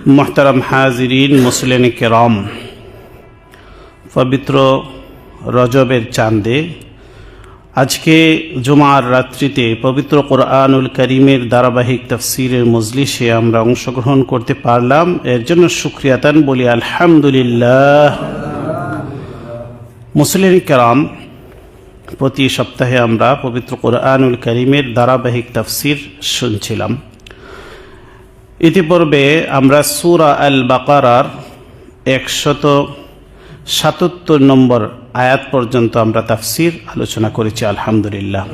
मोहतरम हाजिरीन मुस्लिम किराम, पवित्र रजबेर चाँदे आज के जुमार रात्रिते पवित्र कुरआनुल करीमेर धाराबाहिक तफसीरेर मजलिसे आमरा अंशग्रहण करते पारलाम। एर जन्य शुक्रियातान बोली आलহামদুলিল্লাহ। मुस्लिम किराम, प्रति सप्ताहे आमरा पवित्र कुरआनुल करीमेर धाराबाहिक तफसीर शुनछिलाम। इतिपूर्वे आमरा सूरा अल बाकारार 177 नम्बर आयात पर्यन्त आमरा तफसीर आलोचना करेছি আলহামদুলিল্লাহ।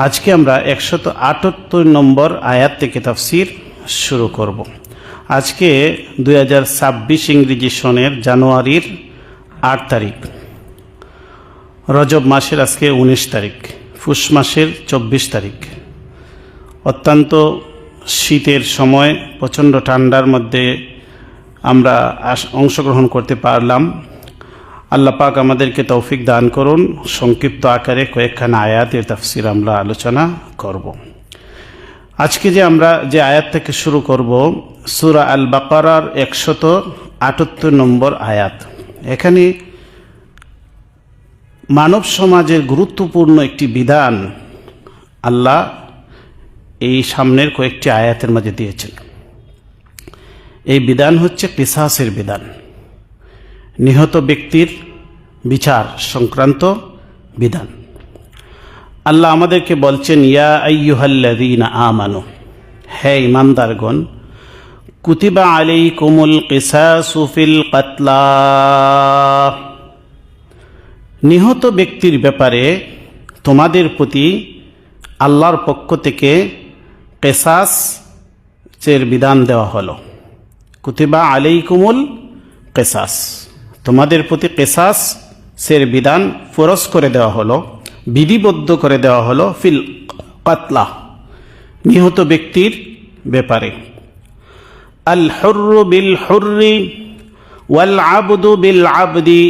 आज के आमरा 178 नम्बर आयात থেকে तफसीर शुरू करब। आज के 2026 इंग्रेजी सनेर জানুয়ারির 8 तारीख, रजब मासेर आज के 19 तारीख, पुष मासेर 24 तारीख। अत्यंत शीतेर समय प्रचंड ठांडार मध्य आमरा अंशग्रहण करते पारलाम। आल्लाह पाक आमादेरके तौफिक दान करुन। संक्षिप्त आकारे कयेकखाना आयातेर तफसिर आमरा आलोचना करब। आज के जे आमरा जे आयात थेके शुरू करब सूरा आल बाकारार 178 नम्बर आयात। एखाने मानव समाजेर गुरुत्वपूर्ण एकटी विधान आल्लाह এই সামনের কয়েকটি আয়াতের মাঝে দিয়েছেন। এই বিধান হচ্ছে কিসাসের বিধান, নিহত ব্যক্তির বিচার সংক্রান্ত বিধান। আল্লাহ আমাদেরকে বলছেন, ইয়া আইয়ুহাল্লাযীনা আমানু, হে ঈমানদারগণ, কুতিবা আলাইকুমুল কিসাসু ফিল কাতলা, নিহত ব্যক্তির ব্যাপারে তোমাদের প্রতি আল্লাহর পক্ষ থেকে কেসাসের বিধান দেওয়া হলো। কুতিবা আলাইকুমুল কেসাস, তোমাদের প্রতি কেসাসের বিধান ফরজ করে দেওয়া হলো, বিধিবদ্ধ করে দেওয়া হলো ফিল কাতলা, নিহত ব্যক্তির ব্যাপারে। আল হুররু বিল হুররি ওয়াল আবদু বিল আবদি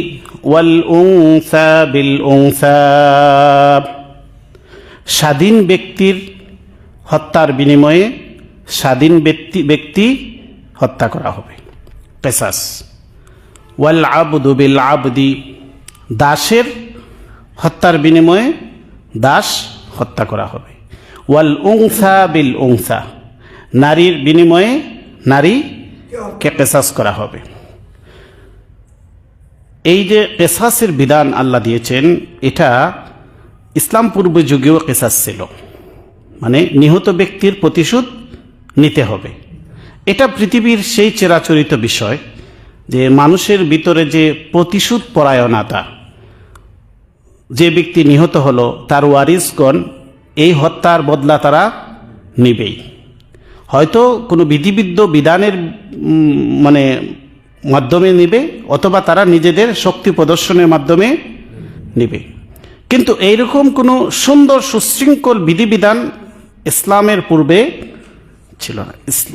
ওয়াল উনসা বিল উনসা, স্বাধীন ব্যক্তির হত্যার বিনিময়ে স্বাধীন ব্যক্তি হত্যা করা হবে, কিসাস। ওয়াল আবদু বিল আবদি, দাসের হত্যার বিনিময়ে দাস হত্যা করা হবে। ওয়াল উনসা বিল উনসা, নারীর বিনিময়ে নারীকে কিসাস করা হবে। এই যে কিসাসের বিধান আল্লাহ দিয়েছেন, এটা ইসলাম পূর্ব যুগেও কিসাস ছিল, মানে নিহত ব্যক্তির প্রতিশোধ নিতে হবে। এটা পৃথিবীর সেই চিরাচরিত বিষয় যে মানুষের ভিতরে যে প্রতিশোধ পরায়ণতা, যে ব্যক্তি নিহত হলো তার ওয়ারিসগণ এই হত্যার বদলা তারা নেবেই। হয়তো কোনো বিধিবিদ্ধ বিধানের মানে মাধ্যমে নেবে, অথবা তারা নিজেদের শক্তি প্রদর্শনের মাধ্যমে নেবে। কিন্তু এইরকম কোনো সুন্দর সুশৃঙ্খল বিধিবিধান ইসলামের পূর্বে ছিল না,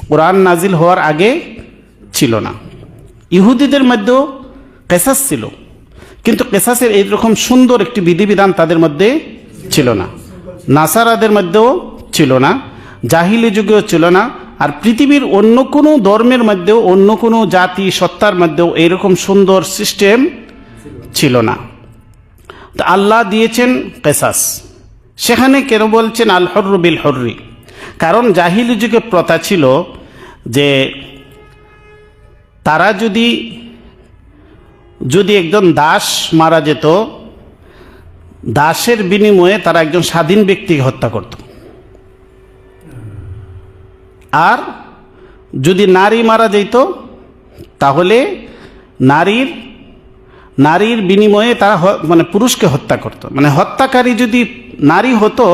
কোরআন নাজিল হওয়ার আগে ছিল না। ইহুদিদের মধ্যেও কিসাস ছিল, কিন্তু কিসাসের এইরকম সুন্দর একটি বিধিবিধান তাদের মধ্যে ছিল না। নাসারাদের মধ্যেও ছিল না, জাহিলি যুগেও ছিল না, আর পৃথিবীর অন্য কোনো ধর্মের মধ্যেও অন্য কোনো জাতি সত্তার মধ্যেও এইরকম সুন্দর সিস্টেম ছিল না। আল্লাহ দিয়েছেন কিসাস। সেখানে কেন বলছেন আল হুররু বিল হুররি? কারণ জাহিলি যুগে প্রথা ছিল যে তারা যদি একজন দাস মারা যেত, দাসের বিনিময়ে তারা একজন স্বাধীন ব্যক্তিকে হত্যা করত। আর যদি নারী মারা যেত তাহলে নারীর বিনিময়ে তারা মানে পুরুষকে হত্যা করত। মানে হত্যাকারী যদি নারী হতো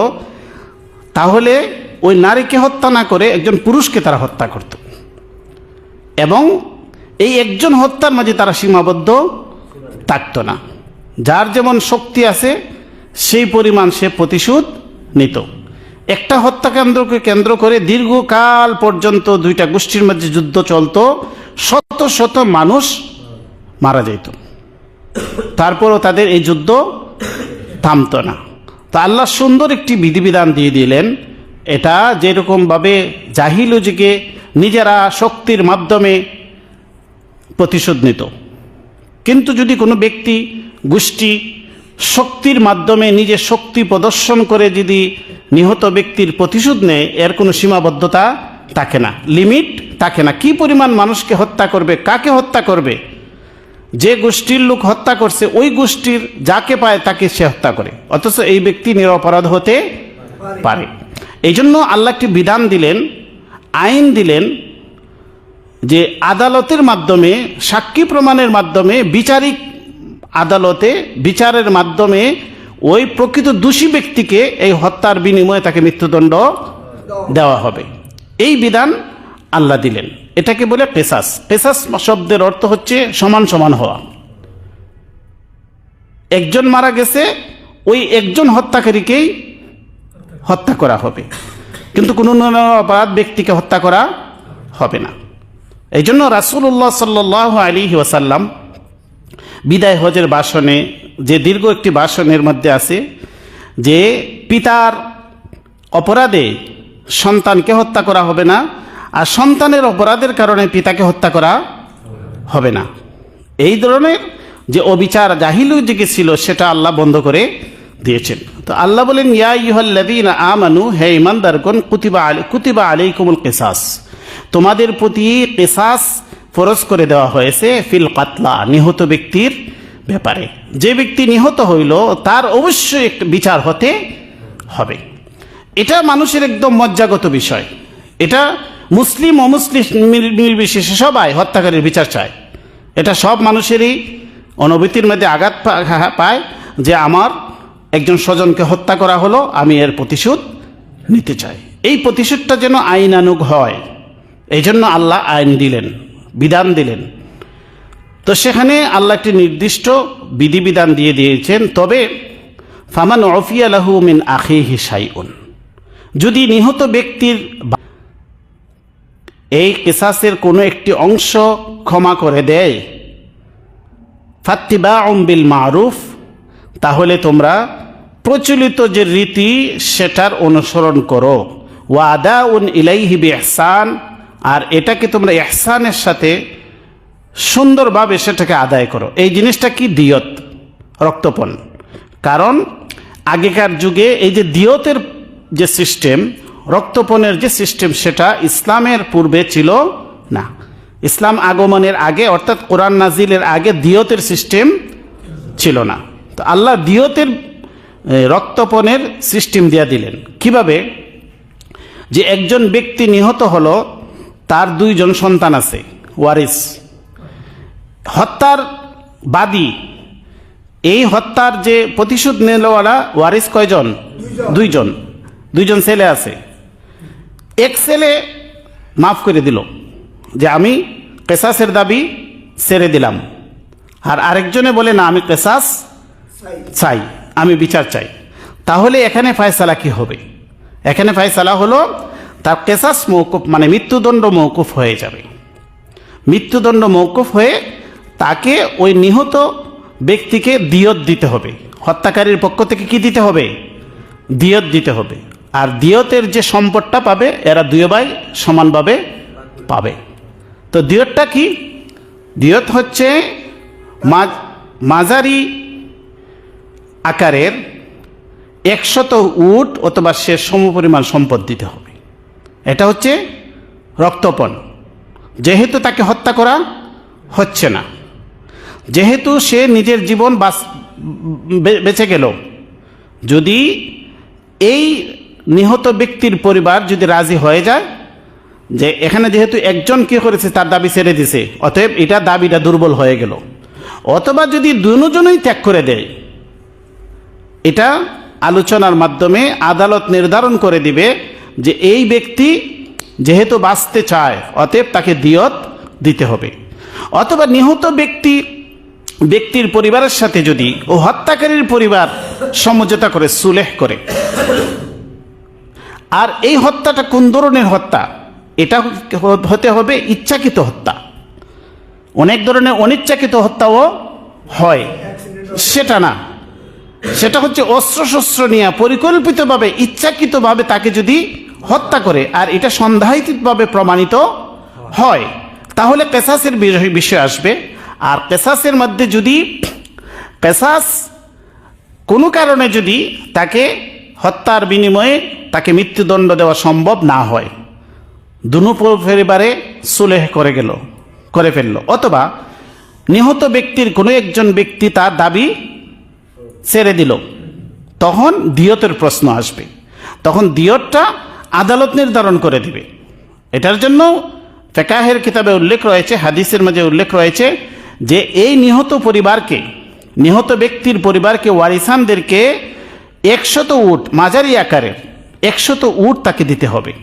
তাহলে ওই নারীকে হত্যা না করে একজন পুরুষকে তারা হত্যা করত, এবং এই একজন হত্যার মাঝে তারা সীমাবদ্ধ থাকতো না। যার যেমন শক্তি আছে সেই পরিমাণ সে প্রতিশোধ নিত। একটা হত্যাকাণ্ডকে কেন্দ্র করে দীর্ঘকাল পর্যন্ত দুইটা গোষ্ঠীর মধ্যে যুদ্ধ চলত, শত শত মানুষ মারা যেত, তারপরও তাদের এই যুদ্ধ থামতো না। তো আল্লাহ সুন্দর একটি বিধিবিধান দিয়ে দিলেন। এটা যেরকমভাবে জাহিলি যুগে নিজেরা শক্তির মাধ্যমে প্রতিশোধ নিত। কিন্তু যদি কোনো ব্যক্তি গোষ্ঠী শক্তির মাধ্যমে নিজের শক্তি প্রদর্শন করে যদি নিহত ব্যক্তির প্রতিশোধ নেয়, এর কোনো সীমাবদ্ধতা থাকে না, লিমিট থাকে না। কি পরিমাণ মানুষকে হত্যা করবে, কাকে হত্যা করবে, যে গোষ্ঠীর লোক হত্যা করছে ওই গোষ্ঠীর যাকে পায় তাকে সে হত্যা করে, অথচ এই ব্যক্তি নিরপরাধ হতে পারে। এই জন্য আল্লাহ একটি বিধান দিলেন, আইন দিলেন যে আদালতের মাধ্যমে, সাক্ষী প্রমাণের মাধ্যমে, বিচারিক আদালতে বিচারের মাধ্যমে ওই প্রকৃত দোষী ব্যক্তিকে এই হত্যার বিনিময়ে তাকে মৃত্যুদণ্ড দেওয়া হবে। এই বিধান আল্লাহ দিলেন। এটাকে বলে কিসাস। কিসাস শব্দের অর্থ হচ্ছে সমান সমান হওয়া। একজন মারা গেছে, ওই একজন হত্যাকারীকেই হত্যা করা হবে, কিন্তু কোনো নিরপরাধ ব্যক্তিকে হত্যা করা হবে না। এই জন্য রাসূলুল্লাহ সাল্লাল্লাহু আলাইহি ওয়াসাল্লাম বিদায় হজের ভাষণে, যে দীর্ঘ একটি ভাষণের মধ্যে আছে যে পিতার অপরাধে সন্তানকে হত্যা করা হবে না, আর সন্তানের অপরাধের কারণে পিতাকে হত্যা করা হবে না। এই ধরনের যে অবিচার জাহিলি যুগে ছিল সেটা আল্লাহ বন্ধ করে দিয়েছেন। তো আল্লাহ বলেন, ইয়া আইয়ুহাল্লাযীনা আমানু, হে ঈমানদারগণ, কুতিবা আলাইকুমুল কিসাস, তোমাদের প্রতি কিসাস ফরজ করে দেওয়া হয়েছে ফিল কাতলা, নিহত ব্যক্তির ব্যাপারে। যে ব্যক্তি নিহত হইল তার অবশ্যই একটা বিচার হতে হবে। এটা মানুষের একদম মজ্জাগত বিষয়। এটা মুসলিম অমুসলিম নির্বিশেষে সবাই হত্যাকারীর বিচার চায়। এটা সব মানুষেরই অনুভূতির মধ্যে আঘাত পায় যে আমার একজন স্বজনকে হত্যা করা হলো, আমি এর প্রতিশোধ নিতে চাই। এই প্রতিশোধটা যেন আইনানুগ হয়, এই জন্য আল্লাহ আইন দিলেন, বিধান দিলেন। তো সেখানে আল্লাহ একটি নির্দিষ্ট বিধিবিধান দিয়ে দিয়েছেন। তবে ফামান উফিয়া লাহু মিন আখিহি শাইউন, যদি নিহত ব্যক্তির এই কিসাসের কোনো একটি অংশ ক্ষমা করে দেয়, ফাত্তিবাউম বিল মারুফ, তাহলে তোমরা প্রচলিত যে রীতি সেটার অনুসরণ করো, ওয়া আদাউন ইলাইহি বিইহসান, আর এটাকে তোমরা ইহসানের সাথে সুন্দরভাবে সেটাকে আদায় করো। এই জিনিসটা কি? দিয়ত, রক্তপণ। কারণ আগেকার যুগে এই যে দিয়তের যে সিস্টেম, রক্তপণের যে সিস্টেম, সেটা ইসলামের পূর্বে ছিল না। ইসলাম আগমনের আগে, অর্থাৎ কোরআন নাজিলের আগে দিয়তের সিস্টেম ছিল না। তো আল্লাহ দিয়তের রক্তপণের সিস্টেম দিয়ে দিলেন। কিভাবে? যে একজন ব্যক্তি নিহত হলো, তার দুইজন সন্তান আছে, ওয়ারিস। হত্যার বাদী, এই হত্যার যে প্রতিশোধ নেওয়ালা ওয়ারিস কয়জন? দুইজন ছেলে আছে। এক ছেলে মাফ করে দিল যে আমি কিসাসের দাবি ছেড়ে দিলাম, আর আরেকজনে বলে না, আমি কিসাস চাই, আমি বিচার চাই। তাহলে এখানে ফয়সালা কি হবে? এখানে ফয়সালা হলো তার কিসাস মওকুফ, মানে মৃত্যুদণ্ড মওকুফ হয়ে যাবে। মৃত্যুদণ্ড মওকুফ হয়ে তাকে ওই নিহত ব্যক্তিকে দিয়ত দিতে হবে। হত্যাকারীর পক্ষ থেকে কি দিতে হবে? দিয়ত দিতে হবে। আর দিয়তের যে সম্পদটা পাবে এরা দুই ভাই সমানভাবে পাবে। তো দিয়তটা কি? দিয়ত হচ্ছে মাঝারি আকারের 100 উট অথবা সে সমপরিমাণ সম্পদ দিতে হবে। এটা হচ্ছে রক্তপণ। যেহেতু তাকে হত্যা করা হচ্ছে না, যেহেতু সে নিজের জীবন বেঁচে গেল, যদি এই নিহত ব্যক্তির পরিবার যদি রাজি হয়ে যায় যে এখানে যেহেতু একজন কি করেছে তার দাবি ছেড়ে দিছে, অতএব এটা দাবিটা দুর্বল হয়ে গেল, অথবা যদি দুজনেই ত্যাগ করে দেয়, এটা আলোচনার মাধ্যমে আদালত নির্ধারণ করে দিবে যে এই ব্যক্তি যেহেতু বাঁচতে চায় অতএব তাকে দিয়ত দিতে হবে। অথবা নিহত ব্যক্তির পরিবারের সাথে যদি ও হত্যাকারীর পরিবার সমঝোতা করে, সুলেহ করে, আর এই হত্যাটা কোন ধরনের হত্যা? এটা হতে হবে ইচ্ছাকৃত হত্যা। অনেক ধরনের অনিচ্ছাকৃত হত্যাও হয়, সেটা না। সেটা হচ্ছে অস্ত্রশস্ত্র নিয়ে পরিকল্পিতভাবে ইচ্ছাকৃতভাবে তাকে যদি হত্যা করে, আর এটা সন্দেহাতীতভাবে প্রমাণিত হয় তাহলে কেসাসের বিষয় আসবে। আর কেসাসের মধ্যে যদি কেসাস কোনো কারণে যদি তাকে হত্যার বিনিময়ে তাকে মৃত্যুদণ্ড দেওয়া সম্ভব না হয়, দুনো পরিবারে সুলেহ করে ফেলল, অথবা নিহত ব্যক্তির কোনো একজন ব্যক্তি তার দাবি ছেড়ে দিল, তখন দিয়তের প্রশ্ন আসবে। তখন দিয়তটা আদালত নির্ধারণ করে দিবে। এটার জন্য ফিকহের কিতাবে উল্লেখ রয়েছে, হাদিসের মাঝে উল্লেখ রয়েছে যে এই নিহত ব্যক্তির পরিবারকে ওয়ারিসানদেরকে 100 উট, মাঝারি আকারের 100 উট তাকে দিতে হবে।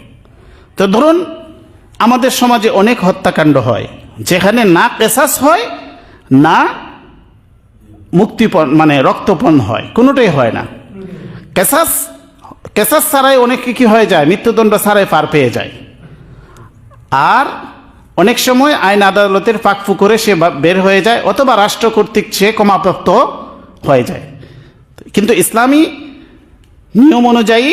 তো ধরুন আমাদের সমাজে অনেক হত্যাকাণ্ড হয় যেখানে না কেসাস হয় না মুক্তিপণ মানে রক্তপণ হয়, কোনোটাই হয় না। কেসাস ছাড়াই অনেকে কি হয়ে যায়, মৃত্যুদণ্ড ছাড়াই পার পেয়ে যায়। আর অনেক সময় আইন আদালতের ফাঁকফুকরে সে বের হয়ে যায়, অথবা রাষ্ট্র কর্তৃক সে ক্ষমাপ্রাপ্ত হয়ে যায়। কিন্তু ইসলামী নিয়ম অনুযায়ী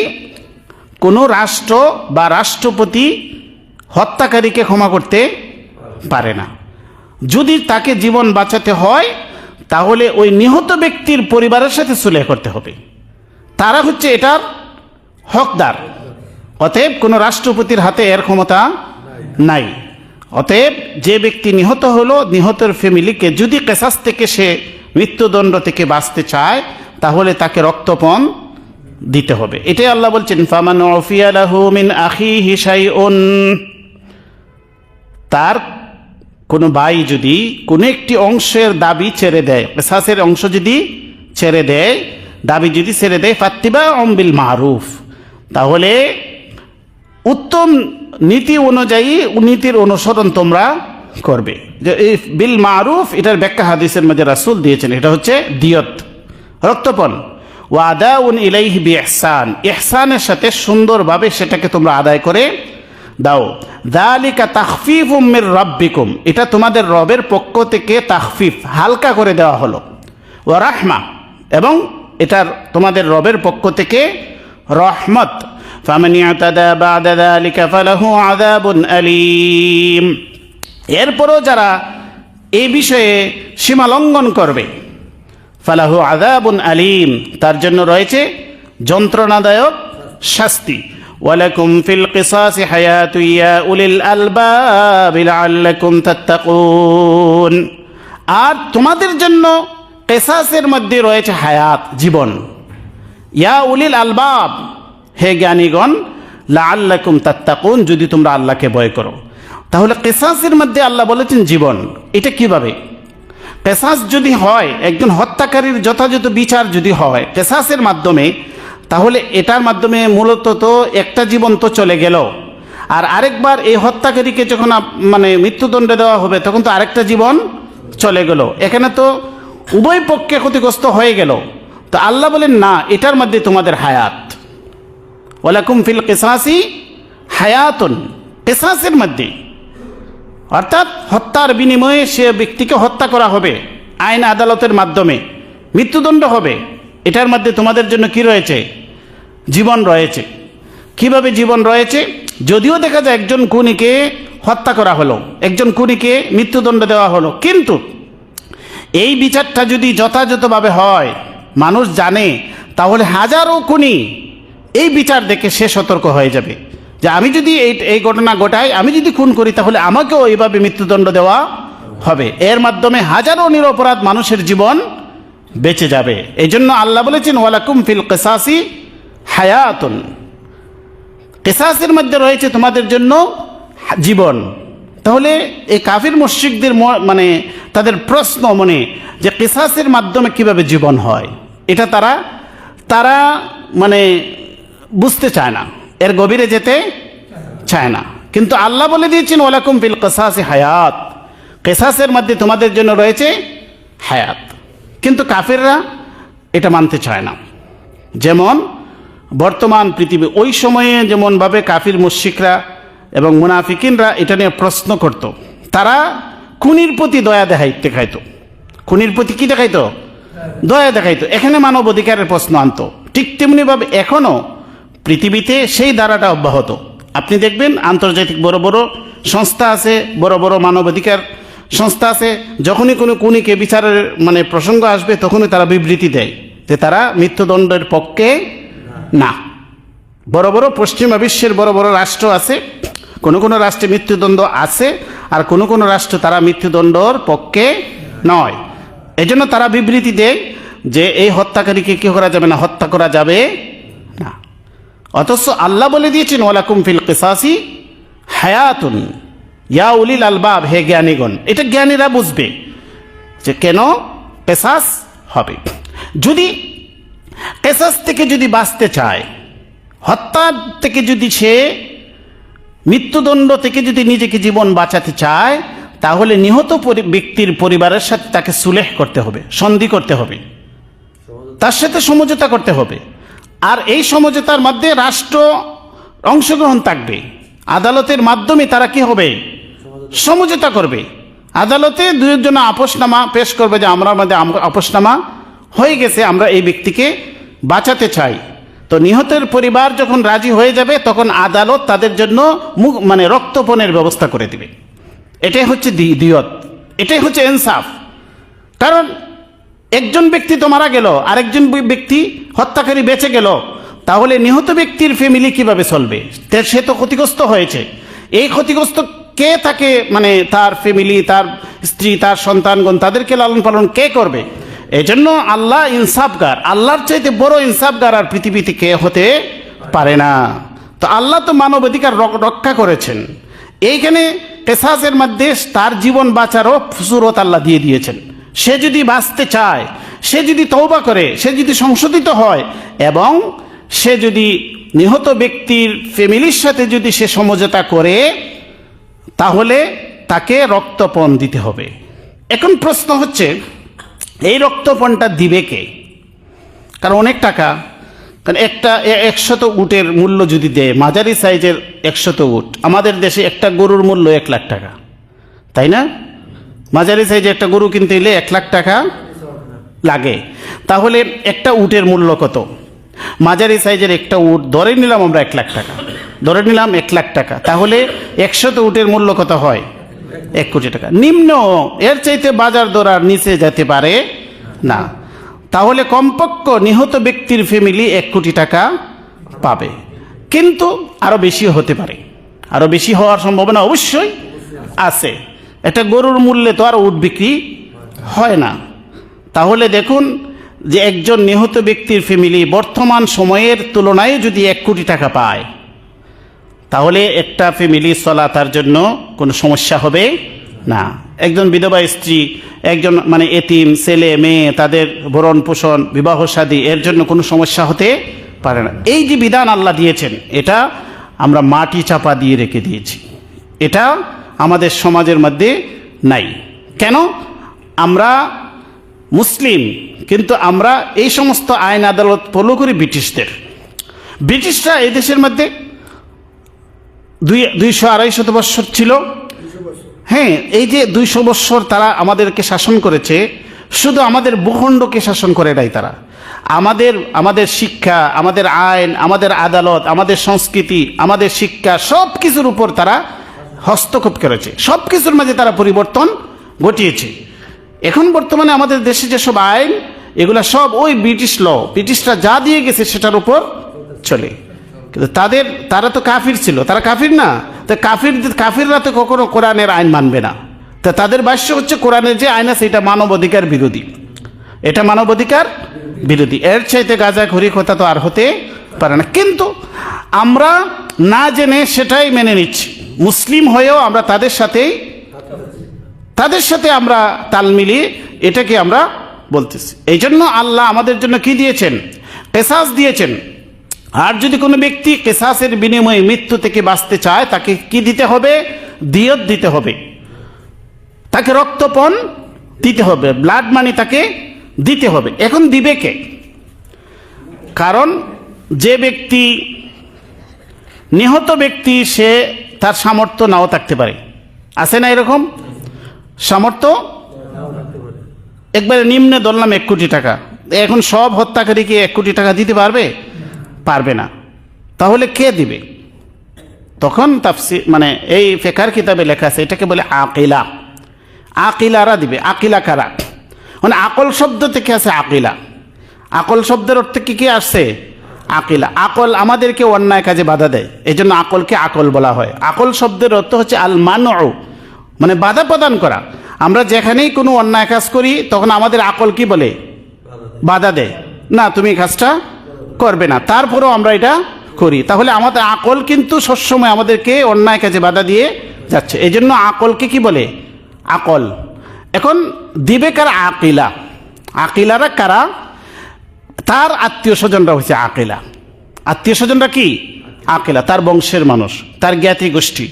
কোনো রাষ্ট্র বা রাষ্ট্রপতি হত্যাকারীকে ক্ষমা করতে পারে না। যদি তাকে জীবন বাঁচাতে হয় তাহলে ওই নিহত ব্যক্তির পরিবারের সাথে সুলেহ করতে হবে, তারা হচ্ছে এটার হকদার। অতএব কোনো রাষ্ট্রপতির হাতে এর ক্ষমতা নাই। অতএব যে ব্যক্তি নিহত হলো, নিহতের ফ্যামিলিকে যদি কেসাস থেকে সে মৃত্যুদণ্ড থেকে বাঁচতে চায় তাহলে তাকে রক্তপণ দিতে হবে। এটাই আল্লাহ বলছেন, ফামান উফিয়া লাহু মিন আখিহি শাইউন, তার কোনো ভাই যদি কোনো একটি অংশের দাবি ছেড়ে দেয়, কেসাসের অংশ যদি ছেড়ে দেয়, দাবি যদি ছেড়ে দেয়, ফাত্তিবাউম বিল মারুফ, তাহলে উত্তম নীতি অনুযায়ী নীতির অনুসরণ তোমরা করবে। যে এই বিল মারুফ, এটার ব্যাখ্যা হাদিসের মধ্যে রাসূল দিয়েছেন, এটা হচ্ছে দিয়ত, রক্তপণ। ওয়াদাউন ইলাইহি বিইহসান, ইহসানের সাথে সুন্দরভাবে সেটাকে তোমরা আদায় করে দাও। যালিকা তাখফিফুম মির রাব্বিকুম, এটা তোমাদের রবের পক্ষ থেকে তাখফিফ, হালকা করে দেওয়া হলো। ওয়া রাহমা, এবং এটার তোমাদের রবের পক্ষ থেকে রহমত। ফামান ইয়াতাদা বা'দা যালিকা ফালাহু আযাবুন আলীম, এরপরও যারা এই বিষয়ে সীমা লঙ্ঘন করবে, ফালাহু আযাবুন আলীম, তার জন্য রয়েছে যন্ত্রণাদায়ক শাস্তি। ওয়ালাকুম ফিল কিসাসি হায়াতুন ইয়া উলিল আলবাব লাআল্লাকুম তাত্তাকুন, আর তোমাদের জন্য কিসাসের মধ্যে রয়েছে হায়াত, জীবন। ইয়া উলিল আলবাব, হে জ্ঞানীগণ, লাআল্লাকুম তাত্তাকুন, যদি তোমরা আল্লাহকে ভয় করো। তাহলে কিসাসের মধ্যে আল্লাহ বলেছেন জীবন। এটা কিভাবে? কেসাস যদি হয়, একজন হত্যাকারীর যথাযথ বিচার যদি হয় কেসাসের মাধ্যমে, তাহলে এটার মাধ্যমে মূলত তো একটা জীবন তো চলে গেল, আর আরেকবার এই হত্যাকারীকে যখন মানে মৃত্যুদণ্ড দেওয়া হবে তখন তো আরেকটা জীবন চলে গেল, এখানে তো উভয় পক্ষে ক্ষতিগ্রস্ত হয়ে গেল। তো আল্লাহ বলেন না, এটার মধ্যে তোমাদের হায়াত। ওয়ালাকুম ফিল কিসাসি হায়াতুন, কিসাসের মধ্যে, অর্থাৎ হত্যার বিনিময়ে সে ব্যক্তিকে হত্যা করা হবে, আইন আদালতের মাধ্যমে মৃত্যুদণ্ড হবে, এটার মধ্যে তোমাদের জন্য কি রয়েছে? জীবন রয়েছে। কিভাবে জীবন রয়েছে? যদিও দেখা যায় একজন খুনিকে হত্যা করা হলো, একজন খুনিকে মৃত্যুদণ্ড দেওয়া হলো, কিন্তু এই বিচারটা যদি যথাযথভাবে হয়, মানুষ জানে, তাহলে হাজারো খুনি এই বিচার দেখে সে সতর্ক হয়ে যাবে যে আমি যদি এই ঘটনা ঘটাই, আমি যদি খুন করি, তাহলে আমাকেও এইভাবে মৃত্যুদণ্ড দেওয়া হবে। এর মাধ্যমে হাজারো নিরপরাধ মানুষের জীবন বেঁচে যাবে। এই জন্য আল্লাহ বলেছেন ওয়ালাকুম ফিল কিসাসি হায়াতুন, কিসাসের মধ্যে রয়েছে তোমাদের জন্য জীবন। তাহলে এই কাফির মুশরিকদের মানে তাদের প্রশ্ন মনে যে কিসাসের মাধ্যমে কিভাবে জীবন হয়, এটা তারা মানে বুঝতে চায় না, এর গভীরে যেতে চায় না। কিন্তু আল্লাহ বলে দিয়েছেন ওয়ালাকুম ফিল কিসাসি হায়াত, কিসাসের মধ্যে তোমাদের জন্য রয়েছে হায়াত। কিন্তু কাফেররা এটা মানতে চায় না। যেমন বর্তমান পৃথিবী, ওই সময়ে যেমনভাবে কাফির মুশরিকরা এবং মুনাফিকিনরা এটা নিয়ে প্রশ্ন করত, তারা খুনির প্রতি দয়া দেখাইতো, খুনির প্রতি কি দেখাইতো? দয়া দেখাইতো। এখানে মানব অধিকারের প্রশ্ন আনতো। ঠিক তেমনিভাবে এখনও পৃথিবীতে সেই ধারাটা অব্যাহত। আপনি দেখবেন আন্তর্জাতিক বড় বড় সংস্থা আছে, বড় বড় মানবাধিকার সংস্থা আছে, যখনই কোনো খুনিকে বিচারের মানে প্রসঙ্গ আসবে তখনই তারা বিবৃতি দেয় যে তারা মৃত্যুদণ্ডের পক্ষে না। বড় বড় পশ্চিমা বিশ্বের বড় বড় রাষ্ট্র আছে, কোনো কোনো রাষ্ট্রে মৃত্যুদণ্ড আছে, আর কোনো কোনো রাষ্ট্র তারা মৃত্যুদণ্ডর পক্ষে নয়। এজন্য তারা বিবৃতি দেয় যে এই হত্যাকারীকে কি করা যাবে না, হত্যা করা যাবে না। অথচ আল্লাহ বলে দিয়েছেন ওয়ালাকুম ফিল কিসাসি হায়াতুন ইয়া উলিল আলবাব, হে জ্ঞানীগণ। এটা জ্ঞানীরা বুঝবে যে কেন কিসাস হবে। যদি কিসাস থেকে যদি বাঁচতে চায়, হত্যা থেকে যদি সে মৃত্যুদণ্ড থেকে যদি নিজেকে জীবন বাঁচাতে চায়, তাহলে নিহত ব্যক্তির পরিবারের সাথে তাকে সুলেহ করতে হবে, সন্ধি করতে হবে, তার সাথে সমঝোতা করতে হবে। আর এই সমঝোতার মধ্যে রাষ্ট্র অংশগ্রহণ থাকবে। আদালতের মাধ্যমে তারা কি হবে, সমঝোতা করবে। আদালতে দুজনে আপোষনামা পেশ করবে যে আমরা মধ্যে আপোষনামা হয়ে গেছে, আমরা এই ব্যক্তিকে বাঁচাতে চাই। তো নিহতের পরিবার যখন রাজি হয়ে যাবে তখন আদালত তাদের জন্য মানে রক্তপণের ব্যবস্থা করে দিবে। এটাই হচ্ছে দিয়ত, এটাই হচ্ছে ইনসাফ। কারণ একজন ব্যক্তি তো মারা গেল, আরেকজন ব্যক্তি হত্যাকারী বেঁচে গেল, তাহলে নিহত ব্যক্তির ফ্যামিলি কিভাবে চলবে? সে তো ক্ষতিগ্রস্ত হয়েছে। এই ক্ষতিগ্রস্ত কে তাকে মানে তার ফ্যামিলি, তার স্ত্রী, তার সন্তানগণ, তাদেরকে লালন পালন কে করবে? এজন্য আল্লাহ ইনসাফগার, আল্লাহর চাইতে বড় ইনসাফগার আর পৃথিবীতে কে হতে পারে না। তো আল্লাহ তো মানবাধিকার রক্ষা করেছেন। এইখানে কিসাসের মধ্যে তার জীবন বাঁচারও সুরত আল্লাহ দিয়ে দিয়েছেন। সে যদি বাঁচতে চায়, সে যদি তওবা করে, সে যদি সংশোধিত হয় এবং সে যদি নিহত ব্যক্তির ফ্যামিলির সাথে যদি সে সমঝোতা করে, তাহলে তাকে রক্তপণ দিতে হবে। এখন প্রশ্ন হচ্ছে এই রক্তপণটা দিবে কে? কারণ অনেক টাকা, কারণ একটা 100 উটের মূল্য যদি দেয়, মাঝারি সাইজের 100 উট, আমাদের দেশে একটা গরুর মূল্য 1 লাখ টাকা, তাই না? মাঝারি সাইজে একটা গরু কিনতে গেলে 1 লাখ টাকা লাগে। তাহলে একটা উটের মূল্য কত? মাঝারি সাইজের একটা উট ধরে নিলাম আমরা 1 লাখ টাকা, ধরে নিলাম 1 লাখ টাকা। তাহলে 100 উটের মূল্য কত হয়? 1 কোটি টাকা। নিম্ন, এর চাইতে বাজার দর আর নিচে যেতে পারে না। তাহলে কমপক্ষে নিহত ব্যক্তির ফ্যামিলি 1 কোটি টাকা পাবে, কিন্তু আরো বেশি হতে পারে, আরো বেশি হওয়ার সম্ভাবনা অবশ্যই আছে। একটা গরুর মূল্যে তো আর উট বিক্রি হয় না। তাহলে দেখুন যে একজন নিহত ব্যক্তির ফ্যামিলি বর্তমান সময়ের তুলনায় যদি 1 কোটি টাকা পায়, তাহলে একটা ফ্যামিলি চলা তার জন্য কোনো সমস্যা হবে না। একজন বিধবা স্ত্রী, একজন মানে এতিম ছেলে মেয়ে, তাদের ভরণ পোষণ, বিবাহ শাদী, এর জন্য কোনো সমস্যা হতে পারে না। এই যে বিধান আল্লাহ দিয়েছেন, এটা আমরা মাটি চাপা দিয়ে রেখে দিয়েছি। এটা আমাদের সমাজের মধ্যে নাই। কেন? আমরা মুসলিম, কিন্তু আমরা এই সমস্ত আইন আদালত ফলো করি ব্রিটিশদের। ব্রিটিশরা এই দেশের মধ্যে 200-250 বৎসর ছিল। হ্যাঁ, এই যে 200 বৎসর তারা আমাদেরকে শাসন করেছে, শুধু আমাদের ভূখণ্ডকে শাসন করে নাই তারা। আমাদের শিক্ষা, আমাদের আইন, আমাদের আদালত, আমাদের সংস্কৃতি, আমাদের শিক্ষা, সব কিছুর উপর তারা হস্তক্ষেপ করেছে। সব কিছুর মাঝে তারা পরিবর্তন ঘটিয়েছে। এখন বর্তমানে আমাদের দেশে যেসব আইন, এগুলা সব ওই ব্রিটিশ ল, ব্রিটিশরা যা দিয়ে গেছে সেটার উপর চলে। কিন্তু তারা তো কাফির ছিল, তারা কাফির না। তো কাফিররা তো কখনো কোরআনের আইন মানবে না। তো তাদের ভাষ্য হচ্ছে কোরআনের যে আইন আছে এটা মানবাধিকার বিরোধী, এটা মানবাধিকার বিরোধী। এর চাইতে গাঁজাখুরি কথা তো আর হতে পারে না। কিন্তু আমরা না জেনে সেটাই মেনে নিচ্ছি। মুসলিম হয়েও আমরা তাদের সাথে আমরা তাল মিলিয়ে এটাকে আমরা বলতেছি। এই জন্য আল্লাহ আমাদের জন্য কি দিয়েছেন? কিসাস দিয়েছেন। আর যদি কোনো ব্যক্তি কিসাসের বিনিময়ে মৃত্যু থেকে বাঁচতে চায়, তাকে কি দিতে হবে? দিয়ত দিতে হবে, তাকে রক্তপণ দিতে হবে, ব্লাড মানি তাকে দিতে হবে। এখন দিবে কে? কারণ যে ব্যক্তি নিহত ব্যক্তি, সে তার সামর্থ্য নাও থাকতে পারে। আছে না এরকম সামর্থ্য? একবারে নিম্নে ধরলাম 1 কোটি টাকা। এখন সব হত্যাকারীকে 1 কোটি টাকা দিতে পারবে না। তাহলে কে দিবে? তখন তাফসীর মানে এই ফিকহের কিতাবে লেখা আছে এটাকে বলে আকিলা। আকিলারা দিবে। আকিলা কারা? মানে আকল শব্দ থেকে আছে আকিলা। আকল শব্দের অর্থে কি কি আসছে? আকিলা। আকল আমাদেরকে অন্যায় কাজে বাধা দেয়, এই জন্য আকলকে আকল বলা হয়। আকল শব্দের অর্থ হচ্ছে আল মানউ, মানে বাধা প্রদান করা। আমরা যেখানেই কোনো অন্যায় কাজ করি তখন আমাদের আকল কি বলে? বাধা দেয়, না তুমি কাজটা করবে না, তারপরেও আমরা এটা করি। তাহলে আমাদের আকল কিন্তু সবসময় আমাদেরকে অন্যায় কাজে বাধা দিয়ে যাচ্ছে, এই জন্য আকলকে কি বলে? আকল। এখন দিবে কারা? আকিলা। আকিলারা কারা? তার আত্মীয় স্বজনরা হচ্ছে আকিলা। আত্মীয় স্বজনরা কি? আকিলা। তার বংশের মানুষ, তার জ্ঞাতি গোষ্ঠী,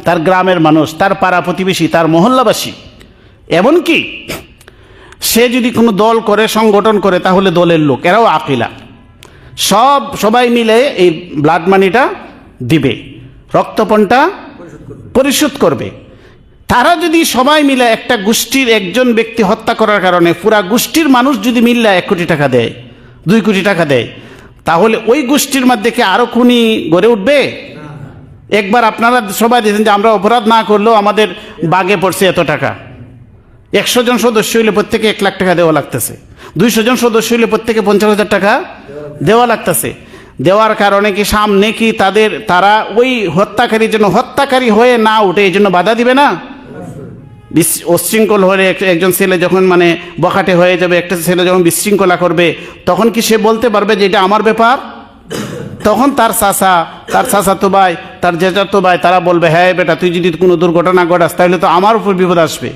তার গ্রামের মানুষ, তার পাড়া প্রতিবেশী, তার মহল্লাবাসী। এমনকি সে যদি কোনো দল করে, সংগঠন করে, তাহলে দলের লোক, এরাও আকিলা। সবাই মিলে এই ব্লাড মানিটা দিবে, রক্তপণটা পরিশোধ করবে। তারা যদি সবাই মিলে একটা গোষ্ঠীর একজন ব্যক্তি হত্যা করার কারণে পুরা গোষ্ঠীর মানুষ যদি মিললে 1 কোটি টাকা দেয়, 2 কোটি টাকা দেয়, তাহলে ওই গোষ্ঠীর মধ্যে কি আরো খুনি গড়ে উঠবে? একবার আপনারা সবাই দিয়েছেন যে আমরা অপরাধ না করলেও আমাদের বাগে পড়ছে এত টাকা। 100 জন সদস্য হইলে প্রত্যেকে 1 লাখ টাকা দেওয়া লাগতেছে, 200 জন সদস্য হইলে প্রত্যেকে 50,000 টাকা দেওয়া লাগতেছে। দেওয়ার কারণে কি সামনে কি তারা ওই হত্যাকারীর জন্য হত্যাকারী হয়ে না উঠে এই জন্য বাধা দিবে না? উচ্ছৃঙ্খল হলে একজন ছেলে যখন মানে বখাটে হয়ে যাবে, একটা ছেলে যখন বিশৃঙ্খলা করবে, তখন কি সে বলতে পারবে যে এটা আমার ব্যাপার? তখন তার চাচাতো ভাই, তার জেঠাতো ভাই, তারা বলবে হ্যাঁ বেটা তুই যদি কোনো দুর্ঘটনা ঘটাস তাহলে তো আমার উপর বিপদ আসবে,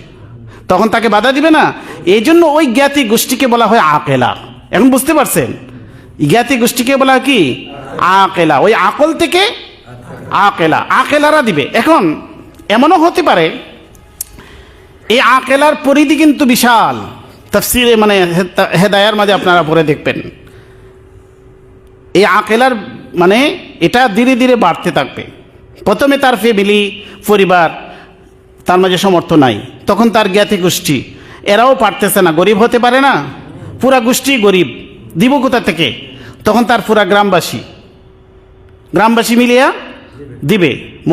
তখন তাকে বাধা দিবে না। এই জন্য ওই জ্ঞাতি গোষ্ঠীকে বলা হয় আকেলা। এখন বুঝতে পারছেন? জ্ঞাতি গোষ্ঠীকে বলা হয় কি? আকেলা। ওই আকল থেকে আকেলা, আকেলারা দিবে। এখন এমনও হতে পারে এই আকেলার পরিধি কিন্তু বিশাল। তাফসীরে মানে হেদায়ার মাঝে আপনারা পড়ে দেখবেন, এই আকেলার মানে এটা ধীরে ধীরে বাড়তে থাকবে। প্রথমে তার ফ্যামিলি, পরিবার, তার মাঝে সমর্থ নাই, তখন তার জ্ঞাতি গোষ্ঠী, এরাও পারতেছে না, গরিব হতে পারে না, পুরা গোষ্ঠী গরিব, দিব কোথা থেকে? তখন তার পুরা গ্রামবাসী মিলিয়া দিবে,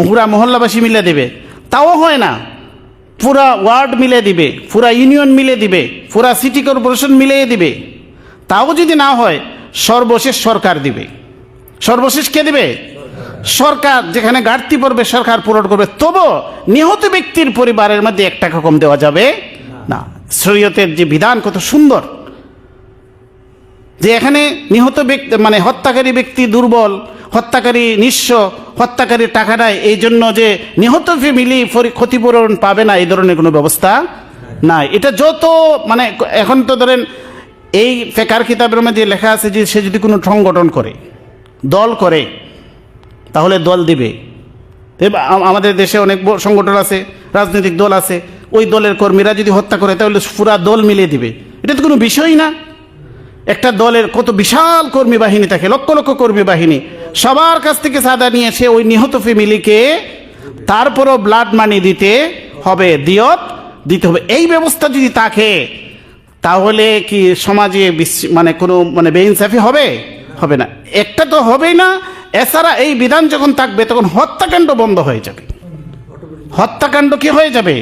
পুরা মহল্লাবাসী মিলে দিবে, তাও হয় না, পুরা ওয়ার্ড মিলে দিবে, পুরা ইউনিয়ন মিলে দিবে, পুরা সিটি কর্পোরেশন মিলিয়ে দিবে, তাও যদি না হয় সর্বশেষ সরকার দিবে। সর্বশেষ কে দিবে? সরকার। যেখানে ঘাটতি পড়বে সরকার পূরণ করবে, তবু নিহত ব্যক্তির পরিবারের মধ্যে 1 টাকা কম দেওয়া যাবে না। শরীয়তের যে বিধান কত সুন্দর, যে এখানে নিহত ব্যক্তি মানে হত্যাকারী ব্যক্তি দুর্বল, হত্যাকারী নিঃস্ব, হত্যাকারী টাকা নেয়, এই জন্য যে নিহত ফ্যামিলি ক্ষতিপূরণ পাবে না, এই ধরনের কোনো ব্যবস্থা নাই। এটা যত মানে এখন তো ধরেন এই ফিকহের কিতাবের মধ্যে লেখা আছে যে সে যদি কোনো সংগঠন করে, দল করে, তাহলে দল দিবে। আমাদের দেশে অনেক সংগঠন আছে, রাজনৈতিক দল আছে, ওই দলের কর্মীরা যদি হত্যা করে তাহলে পুরা দল মিলিয়ে দিবে। এটা তো কোনো বিষয়ই না। একটা দলের কত বিশাল কর্মী বাহিনী থাকে, লক্ষ লক্ষ কর্মী বাহিনী, সবার কাছ থেকে চাঁদা নিয়ে এসে ওই নিহত ফ্যামিলিকে তারপরও ব্লাড মানি দিতে হবে, দিয়ত দিতে হবে। এই ব্যবস্থা যদি থাকে তাহলে কি সমাজে মানে কোনো মানে বেইনসাফি হবে? হবে না। একটা তো হবেই না, এছাড়া এই বিধান যখন থাকবে তখন হত্যাকাণ্ড বন্ধ হয়ে যাবে। হত্যাকাণ্ড কি হয়ে যাবে?